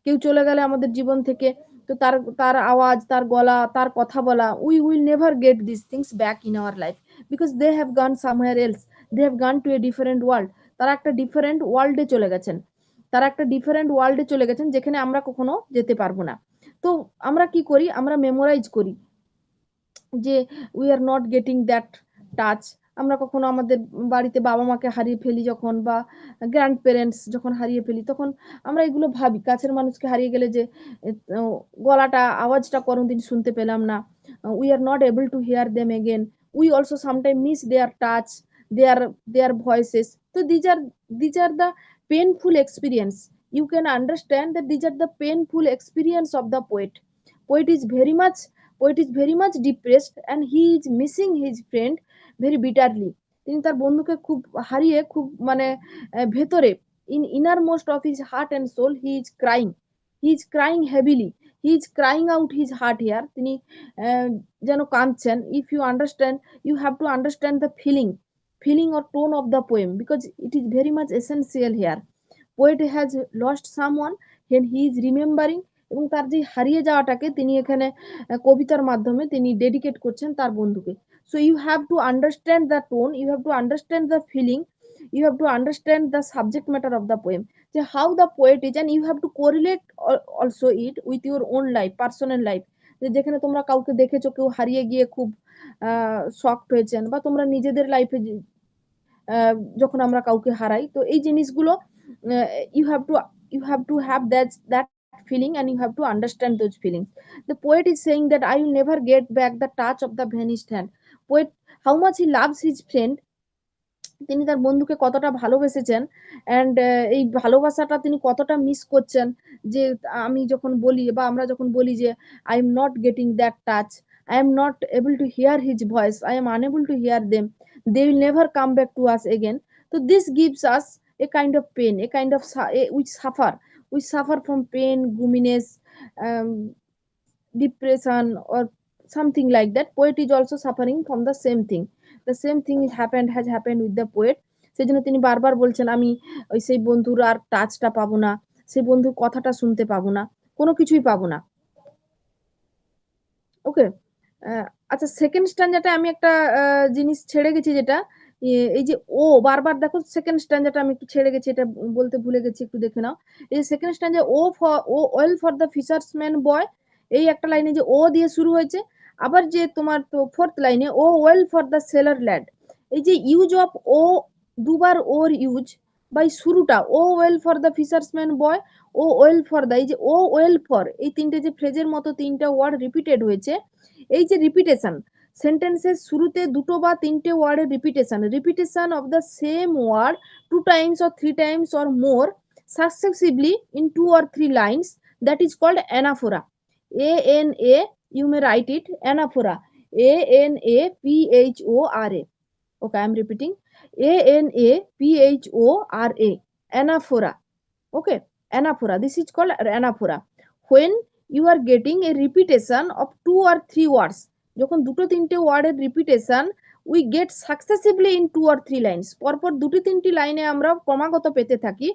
কেউ চলে গেলে আমাদের জীবন থেকে, তো তার তার আওয়াজ, তার গলা, তার কথা বলা, we will never get this things back in our life, because they have gone somewhere else, they have gone to a different world. তারা একটা ডিফারেন্ট ওয়ার্ল্ডে চলে গেছেন, তারা একটা ডিফারেন্ট ওয়ার্ল্ডে চলে গেছেন যেখানে আমরা কখনো যেতে পারবো না। তো আমরা কি করি, আমরা মেমোরাইজ করি যে we are not getting that touch. আমরা কখনো আমাদের বাড়িতে বাবা মাকে হারিয়ে ফেলি যখন, বা গ্র্যান্ড পেরেন্টস যখন হারিয়ে ফেলি, তখন আমরা এগুলো ভাবি কাছের মানুষকে হারিয়ে গেলে যে গলাটা, আওয়াজটা কোনোদিন শুনতে পেলাম না, we are not able to hear them again, we also sometime miss their touch, their their voices. তো these are the painful experience, you can understand that these are the painful experience of the poet. poet is very much Poet is very much depressed and he is missing his friend very bitterly. তিনি তার বন্ধুকে খুব হারিয়ে খুব মানে ভেতরে, in innermost of his heart and soul he is crying, he is crying heavily, he is crying out his heart here, তিনি যেন কাঁদছেন। if you understand, you have to understand the feeling or tone of the poem, because it is very much essential here. poet has lost someone when he is remembering, এবং তার যে হারিয়ে যাওয়াটাকে তিনি এখানে কবিতার মাধ্যমে তিনি ডেডিকেট করছেন তার বন্ধুকে। So you have to understand the tone, you have to understand the feeling, you have to understand the subject matter of the poem, যে how the poet is, and you have to correlate also it with your own life, personal life, যে যেখানে তোমরা কাউকে দেখেছো কেউ হারিয়ে গিয়ে খুব শকড হয়েছেন, বা তোমরা নিজেদের লাইফে যখন আমরা কাউকে হারাই, তো এই জিনিসগুলো you have to you have to have that feeling and you have to understand those feelings. The poet is saying that I will never get back the touch of the vanished hand. Poet, how much he loves his friend, তিনি তার বন্ধুকে কতটা ভালোবেসেছেন, and এই ভালোবাসাটা তিনি কতটা miss করছেন, যে আমি যখন বলি বা আমরা যখন বলি যে I am not getting that touch, I am not able to hear his voice, I am unable to hear them, they will never come back to us again. তো this gives us a kind of pain, a kind of we suffer from pain, gloominess, um, depression, or something like that. Poet is also suffering from the same thing, the same thing has happened with the poet। সেই জন্য তিনি বারবার বলছেন আমি ওই সেই বন্ধুর আর টাচটা পাবো না, সেই বন্ধুর কথাটা শুনতে পাবো না, কোনো কিছুই পাবো না। ওকে, আচ্ছা সেকেন্ড স্ট্যান্ডার্ডে আমি একটা জিনিস ছেড়ে গেছি, যেটা এই যে ও বারবার দেখো, সেকেন্ড স্ট্যান্ডারটা আমি একটু ছেড়ে গেছি, এটা বলতে ভুলে গেছি, একটু দেখে নাও। এই যে সেকেন্ড স্ট্যান্ডার O well for the fisherman's boy, এই একটা লাইনে যে ও দিয়ে শুরু হয়েছে। আবার যে তোমার তো ফোর্থ লাইনে O well for the sailor lad, এই যে ইউজ অফ ও, দুবার ওর ইউজ বাই শুরুটা O well for the fisherman's boy, O well for the, এই যে ও ওয়েল ফর, এই তিনটে যে ফ্রেজের মতো তিনটা ওয়ার্ড রিপিটেড হয়েছে, এই যে রিপিটেশন, সেন্টেন্সের শুরুতে দুটো বা তিনটে ওয়ার্ডের repetition, repetition of the same word 2 times or 3 times or more successively in 2 or 3 lines, that is called anaphora. A N A, you may write it anaphora, ANAPHORA. Okay, I am repeating, ANAPHORA, anaphora. Okay, anaphora, this is called anaphora. When you are getting a repetition of 2 or 3 words, যখন দুটো তিনটে ওয়ার্ডের repetition we get successively in 2 or 3 lines, পরপর দুটো তিনটি লাইনে আমরা ক্রমাগত পেতে থাকি,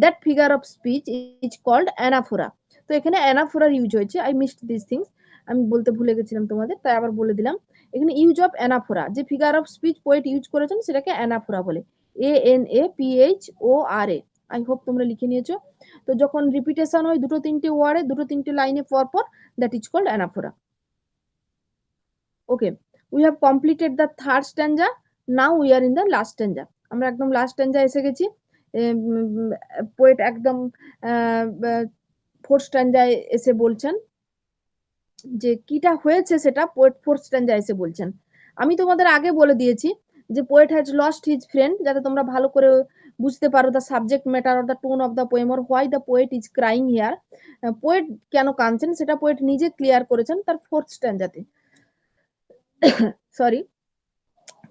that figure of speech is called anaphora. তো এখানে অ্যানাফোরার ইউজ হয়েছে, আই মিসড দিস থিংস, আমি বলতে ভুলে গেছিলাম তোমাদের, তাই আবার বলে দিলাম। এখানে ইউজ অফ অ্যানাফোরা, যে figure of speech poet use করেছেন সেটাকে অ্যানাফোরা বলে, ANAPHORA। আই হোপ তোমরা লিখে নিয়েছো। তো যখন রিপিটেশন হয় দুটো তিনটে ওয়ার্ডে দুটো তিনটে লাইনে পর পর, that is called anaphora. Okay, we have completed the third stanza, now we are in the last stanza. আমরা একদম লাস্ট স্ট্যান্জা এসে গেছি। পোয়েট একদম ফোর্থ স্ট্যান্জায় এসে বলছেন যে কিটা হয়েছে, সেটা পোয়েট ফোর্থ স্ট্যান্জায় এসে বলছেন। আমি তোমাদের আগে বলে দিয়েছি যে poet has lost his friend, যাতে তোমরা ভালো করে বুঝতে পারো the subject matter or the tone of the poem, or why the poet is crying here. Poet কেন কাঁদছেন সেটা পোয়েট নিজে ক্লিয়ার করেছেন তার ফোর্থ স্ট্যান্জাতে। সরি,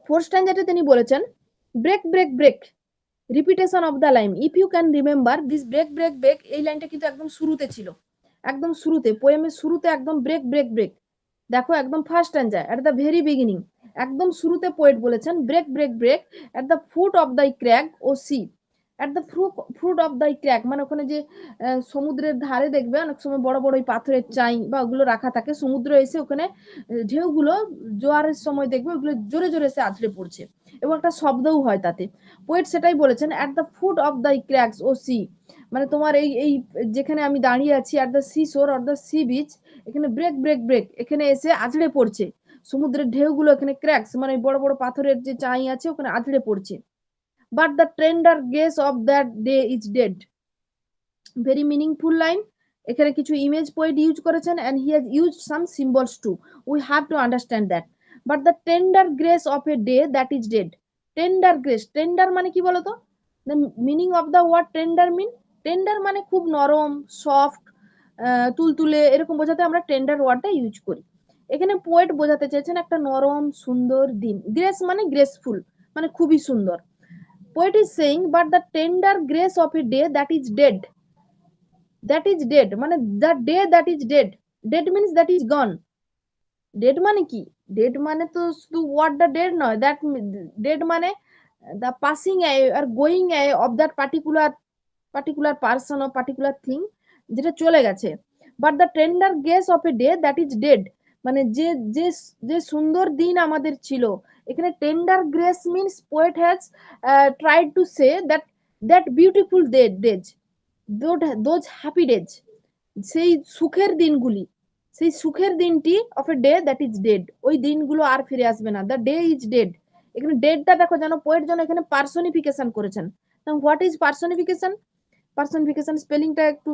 ফোর্থ স্ট্যান্জাতে তিনি বলেছেন, break break break, repetition of the line, if you can remember this break break break, এই লাইনটা কিন্তু একদম শুরুতে ছিল, একদম শুরুতে, পোয়েমের শুরুতে একদম ব্রেক ব্রেক ব্রেক। দেখো একদম first stanza at the very beginning, একদম শুরুতে পোয়েট বলেছেন break break break at the foot of the crag O sea. At the fruit of the crag মানে ওখানে যে সমুদ্রের ধারে দেখবে অনেক সময় বড় বড় ওই পাথরের চাই বা ওগুলো রাখা থাকে, সমুদ্র এসে ওখানে ঢেউগুলো জোয়ারের সময় দেখবে ওগুলো জোরে জোরে এসে আছড়ে পড়ছে এবং একটা শব্দও হয় তাতে। পোয়েট সেটাই বলেছেন, at the foot of the crags O sea, মানে তোমার এই এই যেখানে আমি দাঁড়িয়ে আছি, at the sea shore or the sea beach, এখানে ব্রেক ব্রেক ব্রেক, এখানে এসে আছড়ে পড়ছে সমুদ্রের ঢেউগুলো, এখানে ক্র্যাকস মানে বড় বড় পাথরের যে চাই আছে ওখানে আছড়ে পড়ছে। But the tender grace of that day is dead, very meaningful line. এখানে কিছু ইমেজ পোয়েট ইউজ করেছেন and he has use some symbols too, we have to understand that. But the tender grace of a day that is dead, tender grace, tender মানে কি বলতো, the meaning of the word tender mean, tender মানে খুব নরম, soft, তুলতুলে, এরকম বোঝাতে আমরা টেন্ডার ওয়ার্ডটা ইউজ করি। এখানে পোয়েট বোঝাতে চেয়েছেন একটা নরম সুন্দর দিন, গ্রেস মানে গ্রেসফুল মানে খুবই সুন্দর। Poet is saying but the tender grace of a day that is dead, that is dead মানে the day that is dead, dead means that is gone. Dead মানে কি, ডেড মানে তো শুধু ওয়ার্ডটা ডেড নয়, দ্যাট ডেড মানে the passing আর going of that particular particular person or particular thing, যেটা চলে গেছে। But the tender grace of a day that is dead, মানে যে যে যে সুন্দর দিন আমাদের ছিল, এখানে tender grace means poet has tried to say that that beautiful days, those happy days, সেই সুখের দিনগুলি, সেই সুখের দিনটি of a day that is dead, ওই দিনগুলো আর ফিরে আসবে না, দ্য ডে ইজ ডেড। এখানে ডেডটা দেখো যেন পোয়েট যেন এখানে পার্সনিফিকেশন করেছেন। হোয়াট ইজ পার্সনিফিকেশন, পার্সনিফিকেশন স্পেলিংটা একটু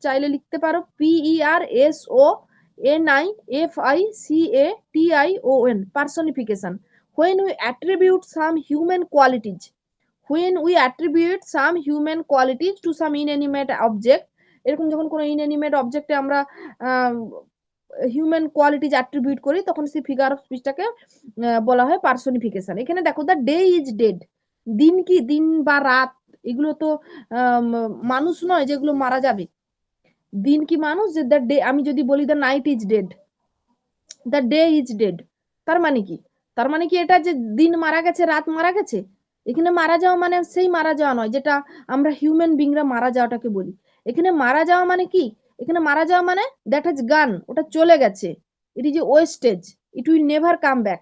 চাইলে লিখতে পারো, PERSONIFICATION, personification. when we attribute some human qualities, when we attribute some human qualities to some inanimate object, এরকম যখন কোনো ইনঅ্যানিমেট অবজেক্টে আমরা হিউম্যান কোয়ালিটিজ অ্যাট্রিবিউট করি তখন সেই ফিগার অফ স্পিচটাকে বলা হয় পার্সনিফিকেশন। এখানে দেখো দ্য ডে ইজ ডেড, দিন কি, দিন বা রাত, এগুলো তো মানুষ নয় যেগুলো মারা যাবে, দিন কি মানুষ, যে দ্য ডে, আমি যদি বলি the night is dead, the day is dead, তার মানে কি, তার মানে কি এটা যে দিন মারা গেছে, রাত মারা গেছে। এখানে মারা যাওয়া মানে সেই মারা যাওয়া নয় যেটা আমরা হিউম্যান বিংরা মারা যাওয়াটাকে বলি। এখানে মারা যাওয়া মানে কি, এখানে মারা যাওয়া মানে দ্যাট হ্যাজ গান, ওটা চলে গেছে, it is a wastage, it will never come back,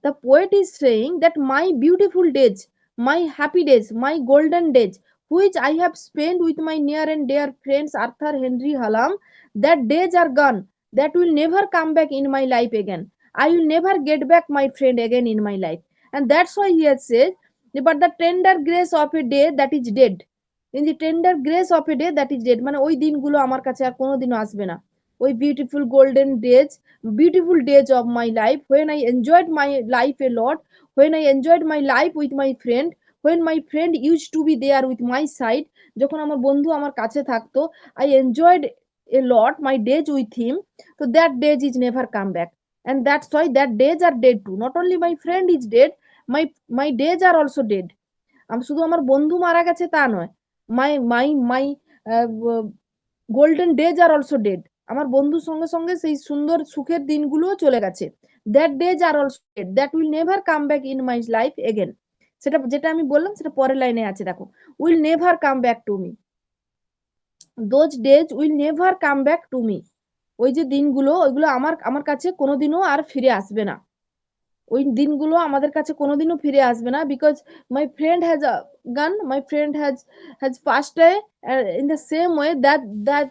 The poet is saying that my beautiful days, my happy days, my golden days, which I have spent with my near and dear friends Arthur Henry Hallam, that days are gone, that will never come back in my life again. I will never get back my friend again in my life. And that's why he has said, but the tender grace of a day that is dead, in the tender grace of a day that is dead, মানে ওই দিনগুলো আমার কাছে আর কোনোদিনও আসবে না। ওই beautiful golden days, beautiful days of my life when I enjoyed my life a lot, when I enjoyed my life with my friend, when my friend used to be there with my side, যখন আমার বন্ধু আমার কাছে থাকতো, I enjoyed a lot my days with him. So that days is never come back, and that's why that days are dead too. Not only my friend is dead, my days are also dead. আমি শুধু আমার বন্ধু মারা গেছে তা নয়, মাই golden days are also dead, আমার বন্ধুর সঙ্গে সঙ্গে সেই সুন্দর সুখের দিনগুলোও চলে গেছে। That days are also dead, that will never come back in my life again. সেটা যেটা আমি বললাম সেটা পরের লাইনে আছে, দেখো, will never come back to me, those days will never come back to me. ওই যে দিনগুলো, ওইগুলো আমার আমার কাছে কোনোদিনও আর ফিরে আসবে না। ওই দিনগুলো আমাদের কাছে কোনোদিনও ফিরে আসবে না, because my friend has gone, my friend has passed in the same way, that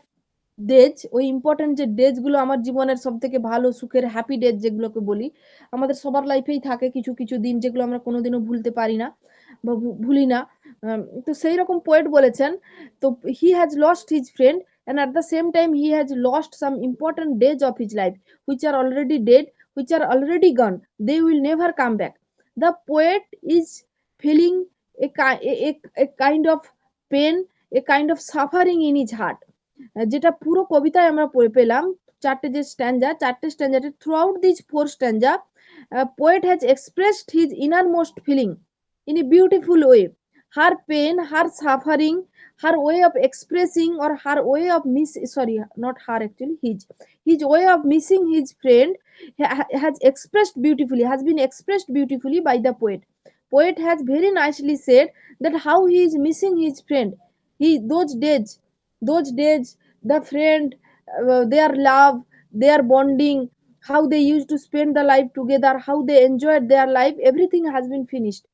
days, ওই ইম্পর্টেন্ট যে ডেজ গুলো আমার জীবনের সব থেকে ভালো সুখের হ্যাপি ডেজ যেগুলোকে বলি, আমাদের সবার লাইফেই থাকে কিছু কিছু দিন যেগুলো আমরা কোনোদিনও ভুলতে পারি না বা ভুলি না। তো সেই রকম পোয়েট বলেছেন, তো he has lost his friend and at the same time he has lost some important days of his life which are already dead, which are already gone, they will never come back. The poet is feeling a kind of pain, a kind of suffering in his heart, যেটা পুরো কবিতায় আমরা পড়ে পেলাম। চারটে যে stanza, চারটে স্ট্যান্জাতে throughout this four stanza, poet has expressed his innermost feeling in a beautiful way. Her pain, her suffering, her way of expressing, or her way of sorry, not her actually, his way of missing his friend has expressed beautifully, has been expressed beautifully by the poet. Poet has very nicely said that how he is missing his friend. He those days, the friend, their love, their bonding, how they used to spend the life together, how they enjoyed their life, everything has been finished.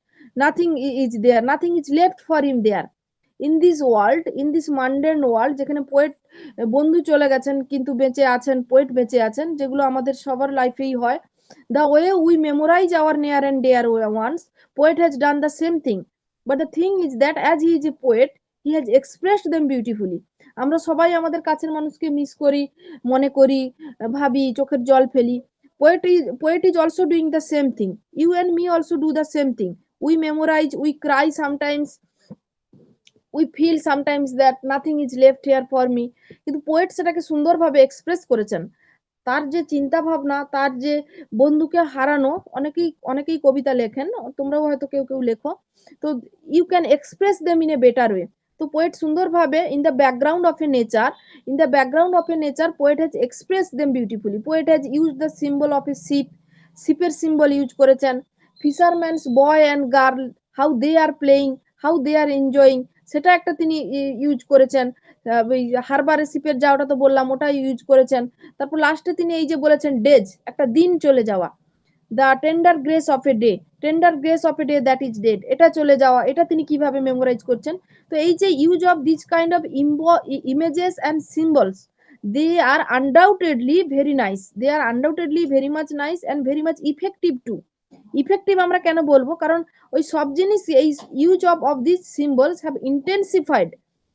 Nothing is there, nothing is left for him there in this world, in this mundane world, যেখানে poet বন্ধু চলে গেছেন কিন্তু বেঁচে আছেন, poet বেঁচে আছেন, যেগুলো আমাদের সবার লাইফেই হয়। The way we memorize our near and dear ones, poet has done the same thing. But the thing is that as he is a poet, he has expressed them beautifully. আমরা সবাই আমাদের কাছের মানুষকে মিস করি, মনে করি, ভাবি, চোখের জল ফেলি। Poet is also doing the same thing. You and me also do the same thing. We memorize, we cry sometimes, we feel sometimes that nothing is left here for me, কিন্তু poet সেটাকে সুন্দরভাবে express করেছেন। তার যে চিন্তা ভাবনা, তার যে বন্ধুকে হারানো, অনেকেই অনেকেই কবিতা লেখেন, তোমরাও হয়তো কেউ কেউ লেখো, তো you can express them in a better way. তো পোয়েট সুন্দরভাবে in the background of a nature, in the background of a nature poet has express them beautifully. Poet has use the symbol of a ship, শিপের symbol use করেছেন। Fisherman's boy and girl, how they are playing, how they are enjoying, সেটা একটা তিনি use করেছেন। ওই হারবারে শিপের যাওয়াটা তো বললাম, ওটা ইউজ করেছেন। তারপর লাস্টে তিনি এই যে বলেছেন ডেজ, একটা দিন চলে যাওয়া, the tender grace of a day, tender grace of a day that is dead, এটা চলে যাওয়া, এটা তিনি কিভাবে মেমোরাইজ করছেন। তো এই যে use of this kind of images and symbols, they are undoubtedly very nice, they are undoubtedly very much nice and very much effective too. Effective আমরা কেন বলবো, কারণ ওই সব জিনিস, এই use of this symbols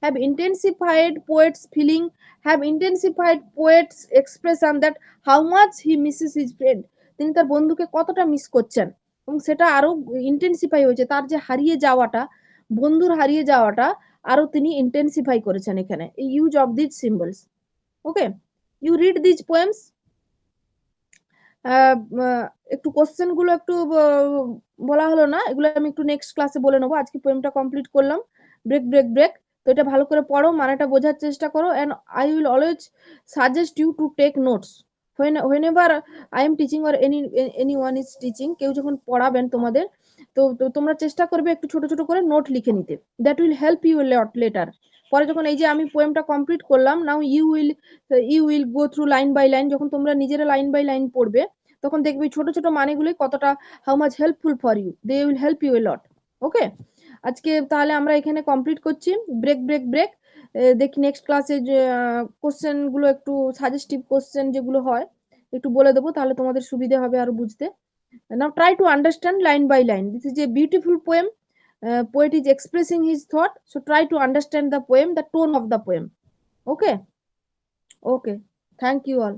have intensified poet's feeling, have intensified poet's expression that how much he misses his friend, তিনি তার বন্ধুকে কতটা মিস করছেন, এবং সেটা আরো ইন্টেন্সিফাই হয়েছে, তার যে হারিয়ে যাওয়াটা, বন্ধুর হারিয়ে যাওয়াটা আরো তিনি ইন্টেন্সিফাই করেছেন এখানে এই use of this symbols. Okay, you read this poems. একটু কোশ্চেন গুলো একটু বলা হলো না, এগুলো আমি একটু নেক্সট ক্লাসে বলে নেবো। আজকে পোয়েমটা কমপ্লিট করলাম, ব্রেক ব্রেক ব্রেক। তো এটা ভালো করে পড়ো, মানেটা বোঝার চেষ্টা করো, and I will always suggest you to take notes whenever I am teaching or anyone is teaching, কেউ যখন পড়াবেন তোমাদের, তো তোমরা চেষ্টা করবে একটু ছোট ছোট করে নোট লিখে নিতে, that will help you lot later. পরে যখন এই যে আমি পোয়েমটা কমপ্লিট করলাম, now you will go through line by line, যখন তোমরা নিজেরা লাইন বাই লাইন পড়বে তখন দেখবি ছোট ছোট মানেগুলোই কতটা how much helpful for you, they will help you a lot. Okay, আজকে তাহলে আমরা এখানে কমপ্লিট করছি। Break break break. দেখি নেক্সট ক্লাসে যে কোশ্চেন গুলো একটু সাজেস্টিভ কোশ্চেন যেগুলো হয় একটু বলে দেবো, তাহলে তোমাদের সুবিধা হবে আরো বুঝতে। Now try to understand line by line. This is a beautiful poem. Poet is expressing his thought. So try to understand the poem, the tone of the poem. Okay. Okay. Thank you all.